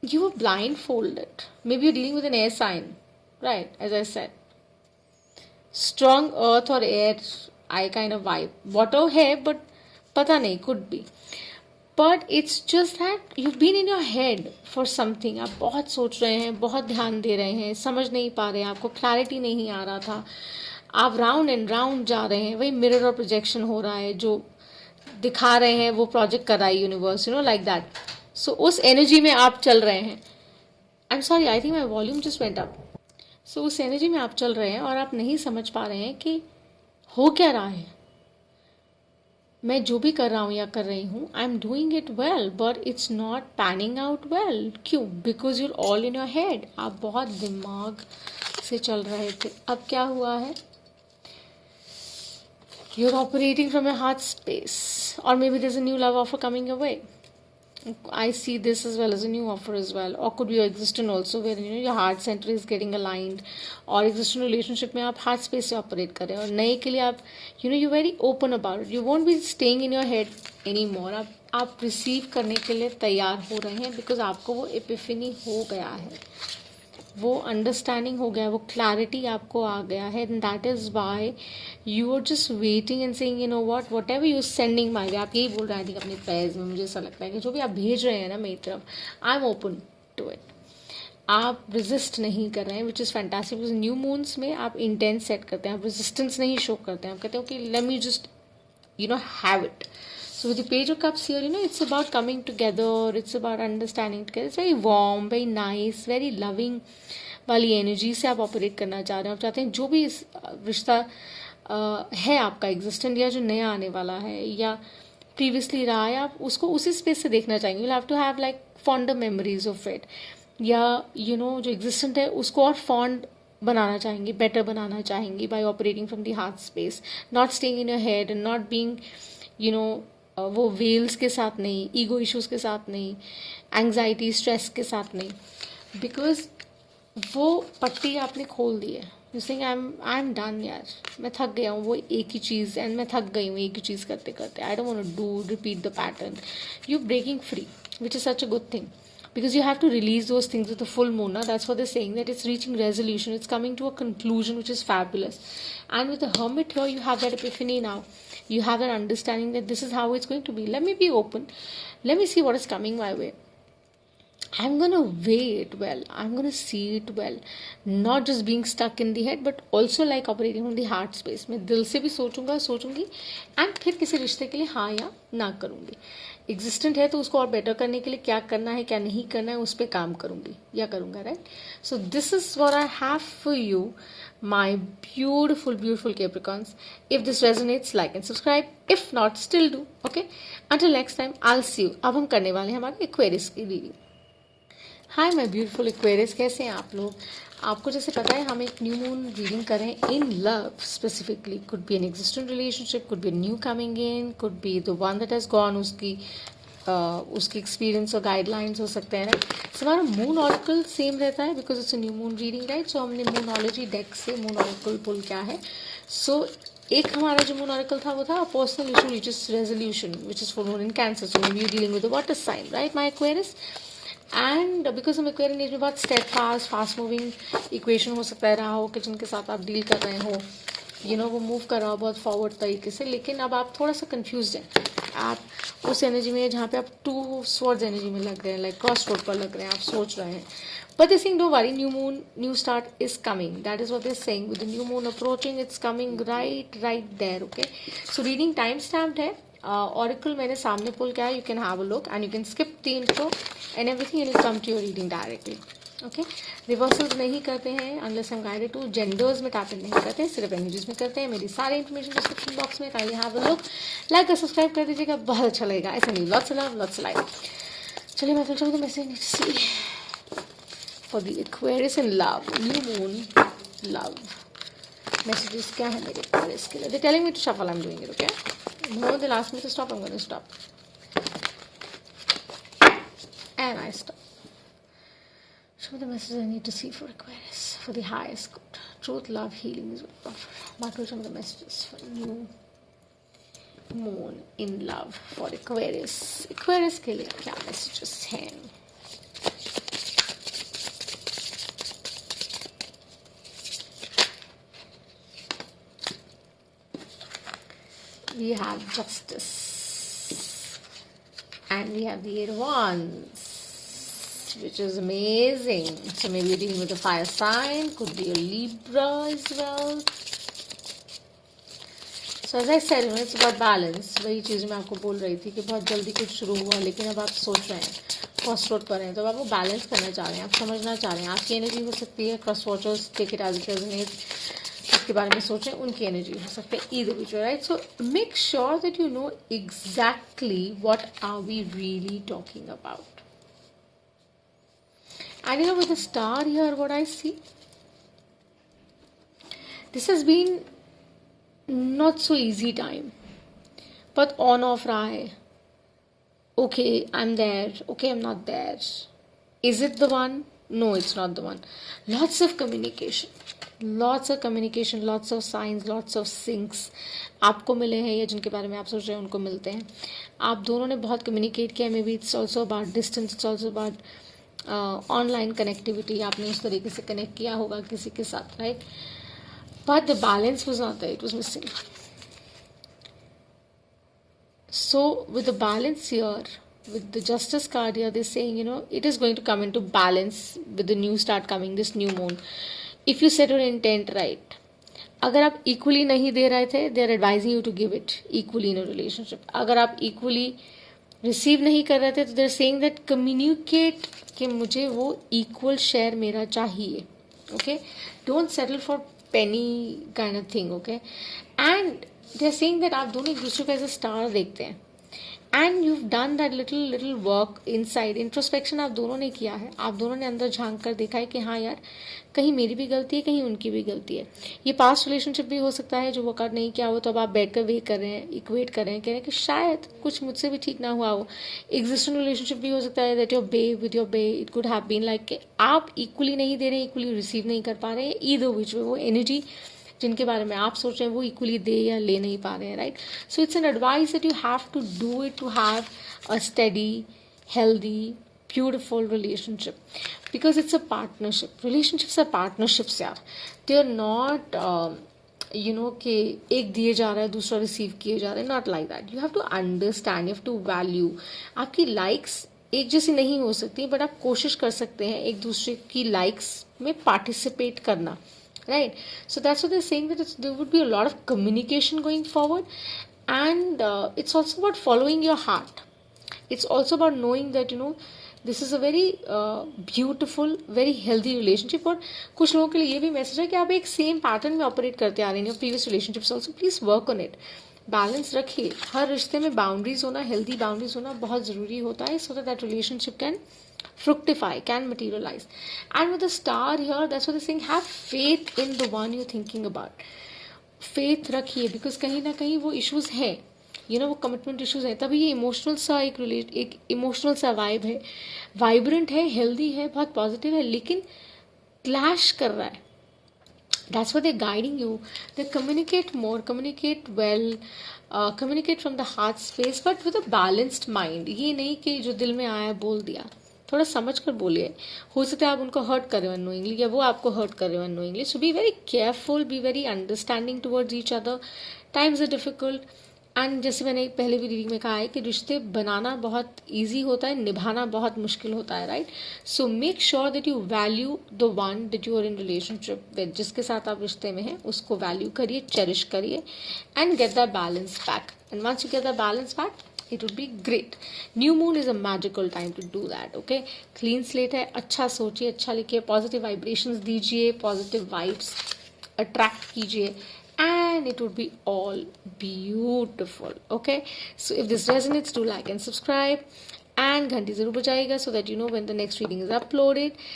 you were blindfolded. Maybe you're dealing with an air sign, right? As I said, strong earth or air I kind of vibe. Water है but पता नहीं, could be. But it's just that you've been in your head for something. आप बहुत सोच रहे हैं, बहुत ध्यान दे रहे हैं, समझ नहीं पा रहे हैं, आपको क्लैरिटी नहीं आ रहा था. आप राउंड एंड राउंड जा रहे हैं. वही मिरर और प्रोजेक्शन हो रहा है, जो दिखा रहे हैं वो प्रोजेक्ट कर रहा है यूनिवर्स, लाइक दैट. सो उस एनर्जी में आप चल रहे हैं. I am sorry, I think my volume just went up. So उस एनर्जी में आप चल रहे हैं और आप नहीं समझ पा रहे हैं कि हो क्या रहा है. मैं जो भी कर रहा हूँ या कर रही हूँ, I am doing it well, but it's not panning out well. क्यों? Because you're all in your head. आप बहुत दिमाग से चल रहे थे. अब क्या हुआ है? You're operating from a heart space, or maybe there's a new love offer coming your way. I see this as well as a new offer as well, or could be your existing also, where your heart center is getting aligned, or existing relationship में आप heart space से operate कर रहे हैं, और नए के लिए आप you're very open about it. You won't be staying in your head anymore. आप receive करने के लिए तैयार हो रहे हैं because आपको वो epiphany हो गया है, वो अंडरस्टैंडिंग हो गया, वो क्लैरिटी आपको आ गया है. And that is why you are just waiting and saying whatever you sending my way. आप यही बोल रहे हैं अपने प्रेयर्स में. मुझे ऐसा लगता है कि जो भी आप भेज रहे हैं ना मेरी तरफ, I am open to it. आप रेजिस्ट नहीं कर रहे हैं, which is fantastic. Because new moons में आप इंटेंस सेट करते हैं, आप रेजिस्टेंस नहीं शो करते हैं. आप कहते हो कि late me just have it. So with the Page of Cups here, it's about coming together, it's about understanding together. It's very warm, very nice, very loving वाली एनर्जी से आप ऑपरेट करना चाह रहे हैं. आप चाहते हैं जो भी इस रिश्ता है आपका एग्जिस्टेंट या जो नया आने वाला है, या प्रीवियसली रहा है, आप उसको उसी स्पेस से देखना चाहेंगे. You have to have like fonder memories of it, या जो एग्जिस्टेंट है उसको और फॉन्ड बनाना चाहेंगे, बेटर बनाना चाहेंगे bye operating from the heart space, not staying in your head and not being वो वेल्स के साथ नहीं, ईगो इश्यूज के साथ नहीं, एंग्जाइटी स्ट्रेस के साथ नहीं, बिकॉज वो पट्टी आपने खोल दी है. You saying I am done यार, मैं थक गया हूँ वो एक ही चीज़, एंड मैं थक गई हूँ एक ही चीज़ करते करते. I don't want to do repeat the pattern. You breaking free, which is such a good thing, because you have to release those things with the full moon. Now that's what they're saying, that it's reaching resolution, it's coming to a conclusion, which is fabulous. And with the hermit here, you have that epiphany now. You have that understanding that this is how it's going to be. Let me be open. Let me see what is coming my way. I'm going to weigh it well. I'm going to see it well. Not just being stuck in the head, but also like operating from the heart space. मैं दिल से भी सोचूंगी and फिर किसी रिश्ते के लिए हाँ या ना करूँगी. एग्जिस्टेंट है तो उसको और बेटर करने के लिए क्या करना है क्या नहीं करना है उस पर काम करूँगी या करूँगा, right. So this is what I have for you, my beautiful Capricorns. If this resonates, like and subscribe. If not, still do. Okay, until next time, I'll see you. अब हम करने वाले हैं हमारे Aquarius की reading. Hi my beautiful Aquarius, कैसे हैं आप लोग. आपको जैसे पता है हम एक न्यू मून रीडिंग कर रहे हैं in love specifically. Could be an existent relationship, could be new coming in, could be the one that has gone, उसकी एक्सपीरियंस और गाइडलाइंस हो सकते हैं, राइट. सो हमारा मून ऑरिकल सेम रहता है because it's a new moon reading, right. So हमने moonology deck से मून ऑरिकल पुल क्या है. सो एक हमारा जो मून ऑरिकल था वो था personal issue which is resolution, which is for moon in Cancer. So maybe dealing with the water sign, right my Aquarius. And because हम एक्वेरियन एज में बहुत स्टेड फास्ट मूविंग इक्वेशन हो सकता है रहा हो कि जिनके साथ आप डील कर रहे हो, वो मूव कर रहा हो बहुत फॉरवर्ड तरीके से, लेकिन अब आप थोड़ा सा कंफ्यूज हैं. आप उस एनर्जी में जहाँ पे आप टू स्वर्ड्स एनर्जी में लग रहे हैं, लाइक क्रॉस रोड पर लग रहे हैं, आप सोच रहे हैं. But they saying don't worry, new moon, new start is coming. That is what they saying. With the new moon approaching, it's coming right there. Okay, so reading time stamped है. Oracle मैंने सामने pull किया है. You can have a look and you can skip the intro and everything and come to your reading directly. Okay, reversals नहीं करते हैं unless हम guided to. Genders में टैप इन नहीं करते हैं, सिर्फ एनर्जीज में करते हैं. मेरी सारी इन्फॉर्मेशन डिस्क्रिप्शन बॉक्स में. Kindly have a look, like और सब्सक्राइब कर दीजिएगा, बहुत अच्छा लगेगा. ऐसा नहीं, लॉट्स लव, लॉट्स लाइक. चलिए मैं चलता हूँ तो message need to see for the Aquarius in love, new moon love. Messages क्या है मेरे एक्वेरियस के लिए? They telling me to shuffle, I am doing it. Okay, no they ask me to stop, I am going to stop and I stop. Show me the messages I need to see for Aquarius, for the highest good. Truth, love, healing is what I offer. Mark, show me the messages for new moon in love for Aquarius. Aquarius के लिए क्या messages हैं? We have justice. And we have the Eight of Wands, which is amazing. So maybe you're dealing with a fire sign, could be a Libra as well. So as I said, it's about balance. वही चीज़ मैं आपको बोल रही थी कि बहुत जल्दी कुछ शुरू हुआ, लेकिन अब आप सोच रहे हैं, क्रॉस रोड पर हैं, तो आप वो बैलेंस करना चाह रहे हैं, आप समझना चाह रहे हैं. आपकी एनर्जी हो सकती है, cross watchers take it as it resonates, उसके बारे में सोच रहे हैं, उनकी एनर्जी हो सकती है. Either which, right. So make sure that you know exactly what are we really talking about. And with the star here, what I see, this has been not so easy time, but on off रहा है. Okay, I'm there. Okay, I'm not there. Is it the one? No, it's not the one. Lots of communication, lots of signs, lots of syncs आपको मिले हैं या जिनके बारे में आप सोच रहे हैं उनको मिलते हैं. आप दोनों ने बहुत कम्युनिकेट किया. May be it's also about distance, it's also about online connectivity. आपने उस तरीके से कनेक्ट किया होगा किसी के साथ, right. But the balance was not there, it was missing. So with the balance here, with the justice card here, they're saying it is going to come into balance with the new start coming, this new moon, if you set your intent right. अगर आप equally नहीं दे रहे थे, they are advising you to give it equally in a relationship. अगर आप equally receive नहीं कर रहे थे, तो they're saying that communicate कि मुझे वो equal share मेरा चाहिए. Okay, don't settle for penny kind of thing. Okay, and they're saying that आप दोनों एक दूसरे को एज अ स्टार देखते हैं. And you've done that little work inside. Introspection आप दोनों ने किया है. आप दोनों ने अंदर झांक कर देखा है कि हाँ यार, कहीं मेरी भी गलती है, कहीं उनकी भी गलती है. ये पास्ट रिलेशनशिप भी हो सकता है जो वर्क आउट नहीं किया हो, तो अब आप बैठ कर वे कर रहे हैं, इक्वेट कर रहे हैं, कह रहे हैं कि शायद कुछ मुझसे भी ठीक ना हुआ हो. एग्जिस्टिंग रिलेशनशिप भी हो सकता है that your bae with your bae, it could have been like कि आप इक्वली नहीं दे रहे, इक्वली रिसीव नहीं कर पा रहे हैं. ईदर विच वे, वो एनर्जी जिनके बारे में आप सोच रहे हैं वो इक्वली दे या ले नहीं पा रहे हैं, right. So it's an advice that you have to do it to have a steady, healthy, beautiful relationship, because it's a partnership. Relationships are partnerships यार. They are not कि एक दिए जा रहा है दूसरा रिसीव किए जा रहा है. Not like that. You have to understand, you have to value. आपकी लाइक्स एक जैसी नहीं हो सकती, बट आप कोशिश कर सकते हैं एक दूसरे की लाइक्स में पार्टिसिपेट करना, right? So that's what they're saying, that there would be a lot of communication going forward, and it's also about following your heart. It's also about knowing that this is a very beautiful, very healthy relationship. और कुछ लोगों के लिए ये भी message है कि आप एक सेम पैटर्न में ऑपरेट करते आ रहे हैं previous relationships also. Please work on it. Balance रखिए. हर रिश्ते में बाउंड्रीज होना, हेल्दी बाउंड्रीज होना बहुत ज़रूरी होता है, so that relationship can fructify, can materialize. And with the star here, that's what they're saying, have faith in the one you're thinking about. Faith रखिए, because कहीं ना कहीं वो issues है, वो कमिटमेंट इश्यूज है. तभी ये इमोशनल सा एक इमोशनल सा वाइब है, वाइब्रेंट है, हेल्दी है, बहुत पॉजिटिव है, लेकिन क्लैश कर रहा है. That's why they're guiding you. They communicate more, communicate well, communicate from the heart space, but with a balanced mind. ये नहीं कि जो दिल में आया बोल दिया. थोड़ा समझ कर बोलिए. हो सकता है आप उनको हर्ट कर रहे हो अननोइंगली, या वो आपको हर्ट कर रहे हो unknowingly. So be very careful, be very understanding towards each other. Times are difficult, and जैसे मैंने पहले भी रीडिंग में कहा है कि रिश्ते बनाना बहुत ईजी होता है, निभाना बहुत मुश्किल होता है, right. So make sure that you value the one that you are in relationship with. जिसके साथ आप रिश्ते में हैं उसको वैल्यू करिए, चेरिश करिए, and get the balance back. And once you get the balance back, it would be great. New moon is a magical time to do that. Okay, clean slate है. अच्छा सोचिए, अच्छा लिखिए, positive vibrations दीजिए, positive vibes attract कीजिए, and it would be all beautiful. Okay, so if this resonates, do like and subscribe, and घंटी जरूर बजाइएगा so that you know when the next reading is uploaded.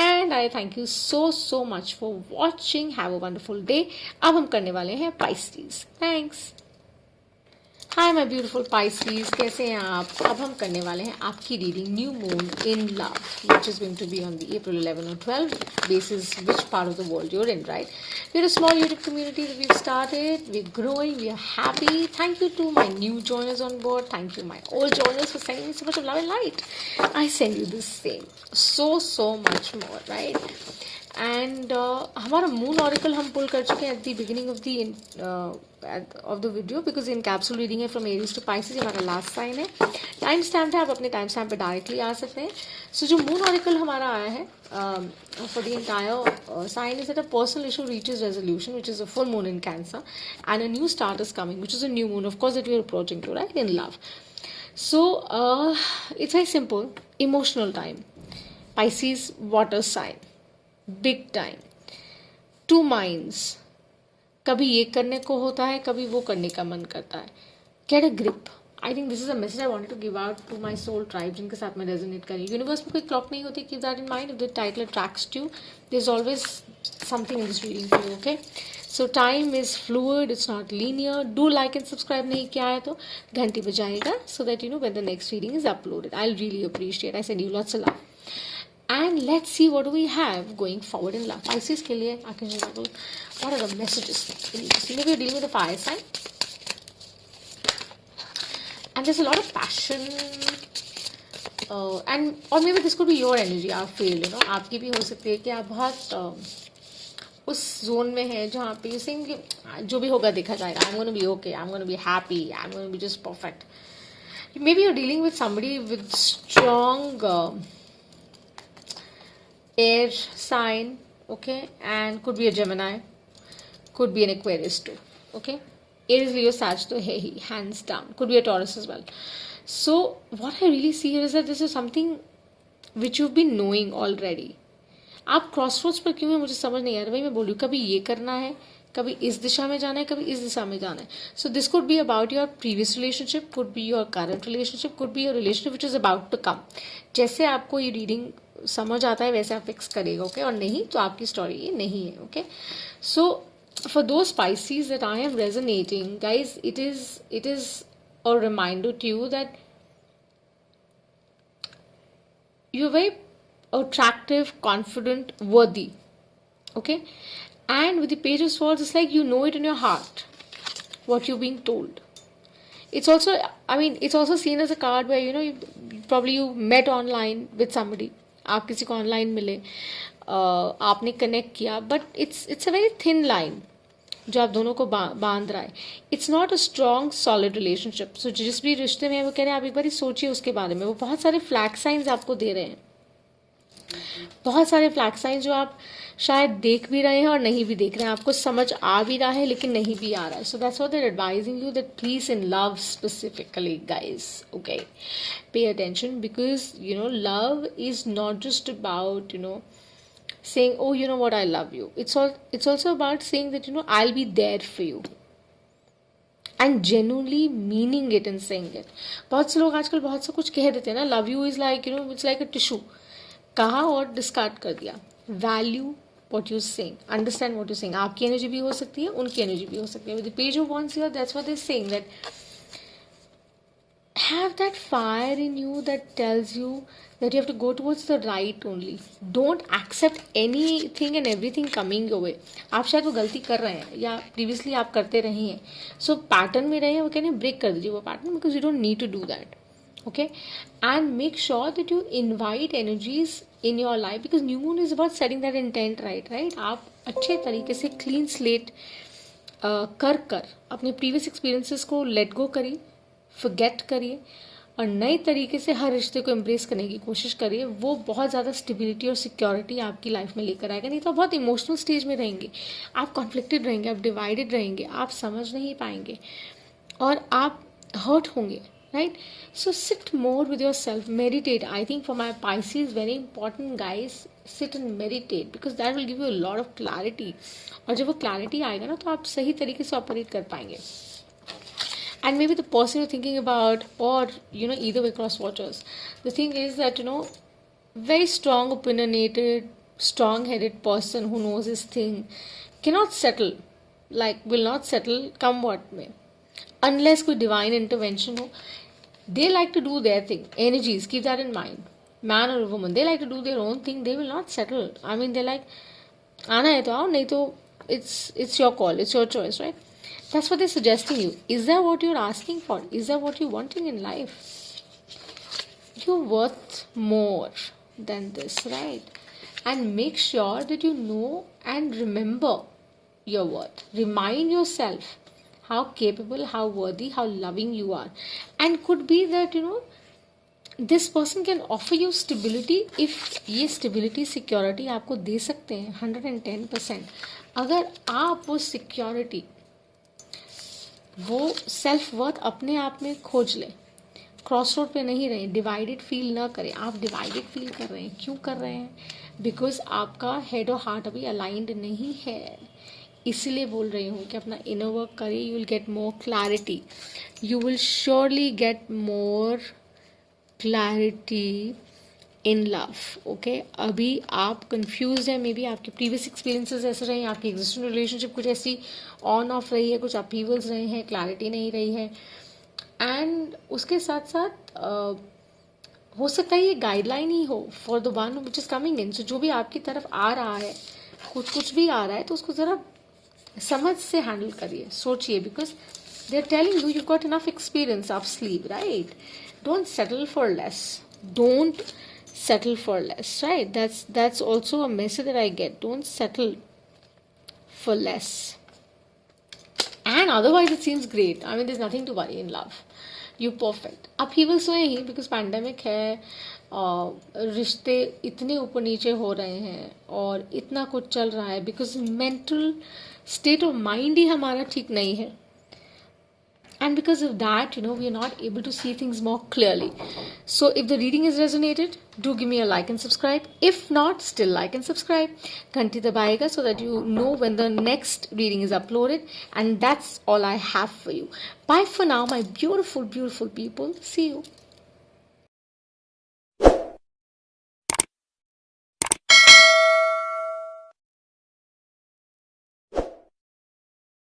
And I thank you so much for watching. Have a wonderful day. अब हम करने वाले हैं Pisces. Thanks. Hi my beautiful Pisces, कैसे हैं आप. अब हम करने वाले हैं आपकी reading new moon in love, which is going to be on the April 11 or 12 basis which part of the world you're in, right? We're a small YouTube community that we've started. We're growing, we are happy. Thank you to my new joiners on board. Thank you my old joiners for sending me so much of love and light. I send you the same, so much more, right? And हमारा moon oracle हम pull कर चुके हैं at the beginning of the video, because in capsule reading है from Aries to Pisces. हमारा last sign है. Time stamp है, आप अपने टाइम स्टैम्प पे डायरेक्टली आ सकते हैं. सो जो मून ऑरिकल हमारा आया है for the entire sign is that a personal issue reaches resolution, which is a full moon in Cancer, and a new start is coming, which is a new moon of course that we are approaching to, right, in love. So it's very simple. Emotional time. Pisces water sign, big time. Two minds. कभी ये करने को होता है, कभी वो करने का मन करता है. Get a grip. I think this is a message I wanted to give out to my soul tribe, जिनके साथ मैं रेजोनेट करी. यूनिवर्स में कोई क्लॉक नहीं होती. Keep that in mind. If the title attracts you, there is always something in this reading for you. Okay, so time is fluid, it's not linear. Do like and subscribe नहीं किया है तो घंटी बजाएगा, so that you know when the next reading is uploaded. I really appreciate. I send you lots of love. And let's see what do we have going forward in love. Pisces के लिए Archangel, what are the messages? Maybe you're dealing with a fire sign, and there's a lot of passion, and or maybe this could be your energy. आप feel, आपकी भी हो सकती है कि आप बहुत उस जोन में है जहाँ पे you saying कि जो भी होगा देखा जाएगा. I'm going to be okay. I'm going to be happy. I'm going to be just perfect. Maybe you're dealing with somebody with strong air sign, okay, and could be a Gemini, could be an Aquarius too, okay. Aries, Leo, Sag to है ही, hands down. Could be a Taurus as well. So what I really see here is that this is something which you've been knowing already. आप crossroads पर क्यों है मुझे समझ नहीं आ रहा. भाई मैं बोल रही हूँ, कभी ये करना है, कभी इस दिशा में जाना है, कभी इस दिशा में जाना है. So this could be about your previous relationship, could be your current relationship, could be your relationship which is about to come. जैसे आपको ये रीडिंग समझ आता है वैसे आप फिक्स करेगा, ओके. और नहीं तो आपकी स्टोरी ये नहीं है, okay. So for those Pisces that I am resonating, guys, it is a reminder to you that you're very attractive, confident, worthy, okay. And with the Page of Swords, it's like you know it in your heart what you're being told. It's also, I mean, it's also seen as a card where probably you met online with somebody. आप किसी को online मिले, आपने connect किया, but it's a very thin line जो आप दोनों को बांध रहा है. It's not a strong solid relationship. So जिस भी रिश्ते में वो कह रहे हैं आप एक बार सोचिए उसके बारे में. वो बहुत सारे फ्लैग साइंस आपको दे रहे हैं, बहुत सारे फ्लैग साइंस जो आप शायद देख भी रहे हैं और नहीं भी देख रहे हैं. आपको समझ आ भी रहा है लेकिन नहीं भी आ रहा है. So that's what they are advising you, that please in love specifically guys, okay, pay attention, because love is not just about saying, oh, you know what, I love you. It's also about saying that I'll be there for you, and genuinely meaning it and saying it. बहुत से लोग आजकल बहुत सा कुछ कह देते हैं ना. Love you is like it's like a tissue, कहा और डिस्कार्ड कर दिया. Value what you're saying, understand what you're saying. आपकी एनर्जी भी हो सकती है, उनकी एनर्जी भी हो सकती है. With the Page of Wands here, that's what they're saying, that have that fire in you that tells you that you have to go towards the right only. Don't accept anything and everything coming your way. आप शायद वो गलती कर रहे हैं या previously आप करते रहे हैं, सो पैटर्न में रहे हैं, वो कहने ब्रेक कर दीजिए वो pattern, because you don't need to do that, okay. And make sure that you invite energies in your life, because new moon is about setting that intent right. आप अच्छे तरीके से क्लीन स्लेट कर अपने previous experiences को let go करिए, forget करिए, और नए तरीके से हर रिश्ते को एम्ब्रेस करने की कोशिश करिए. वो बहुत ज़्यादा स्टेबिलिटी और सिक्योरिटी आपकी लाइफ में लेकर आएगा. नहीं तो आप बहुत इमोशनल स्टेज में रहेंगे, आप कॉन्फ्लिक्टेड रहेंगे, आप डिवाइडेड रहेंगे, आप समझ नहीं पाएंगे और आप हर्ट होंगे, right. So sit more with your self, meditate. I think for my Pisces very important guys, sit and meditate, because that will give you a lot of clarity. और जब वो क्लैरिटी आएगा ना तो आप सही तरीके से ऑपरेट कर पाएंगे. And maybe the person you're thinking about, or either way, cross watchers, the thing is that very strong opinionated, strong-headed person who knows his thing cannot settle, like will not settle come what may, unless कोई divine intervention हो. They like to do their thing. Energies, keep that in mind. Man or woman, they like to do their own thing. They will not settle. I mean, they're like, आना है तो आओ, नहीं तो it's your call, it's your choice, right? That's what they're suggesting you. Is that what you're asking for? Is that what you're wanting in life? You're worth more than this, right? And make sure that you know and remember your worth. Remind yourself how capable, how worthy, how loving you are. And could be that, this person can offer you stability if ये stability, security आपको दे सकते हैं 110%. अगर आप वो security, वो self worth अपने आप में खोज ले, क्रॉस रोड पे नहीं रहे, डिवाइडेड फील ना करें. आप डिवाइडेड फील कर रहे हैं, क्यों कर रहे हैं? बिकॉज आपका हेड और हार्ट अभी अलाइंड नहीं है. इसीलिए बोल रही हूँ कि अपना इनर वर्क करिए. You will get more clarity, you will surely get more clarity in love, okay. अभी आप कंफ्यूज हैं, मे बी आपके प्रीवियस एक्सपीरियंसेस ऐसे रहे हैं, आपकी एग्जिस्टिंग रिलेशनशिप कुछ ऐसी ऑन ऑफ रही है, कुछ अपीवल्स रहे हैं, क्लैरिटी नहीं रही है. एंड उसके साथ साथ हो सकता है ये गाइडलाइन ही हो for the one which is coming in. So जो भी आपकी तरफ आ रहा है, कुछ भी आ रहा है, तो उसको ज़रा समझ से हैंडल करिए, सोचिए, because they are telling you got enough experience up sleeve, right. Don't settle for less, don't settle for less, right? That's also a message that I get. Don't settle for less. And otherwise it seems great. I mean, there's nothing to worry in love. You're perfect. upheavals हुए ही because pandemic है, रिश्ते इतने ऊपर नीचे हो रहे हैं और इतना कुछ चल रहा है, because mental state of mind ही हमारा ठीक नहीं है. And because of that, we are not able to see things more clearly. So if the reading has resonated, do give me a like and subscribe. If not, still like and subscribe. Kanti dabayega so that you know when the next reading is uploaded. And that's all I have for you. Bye for now, my beautiful, beautiful people. See you.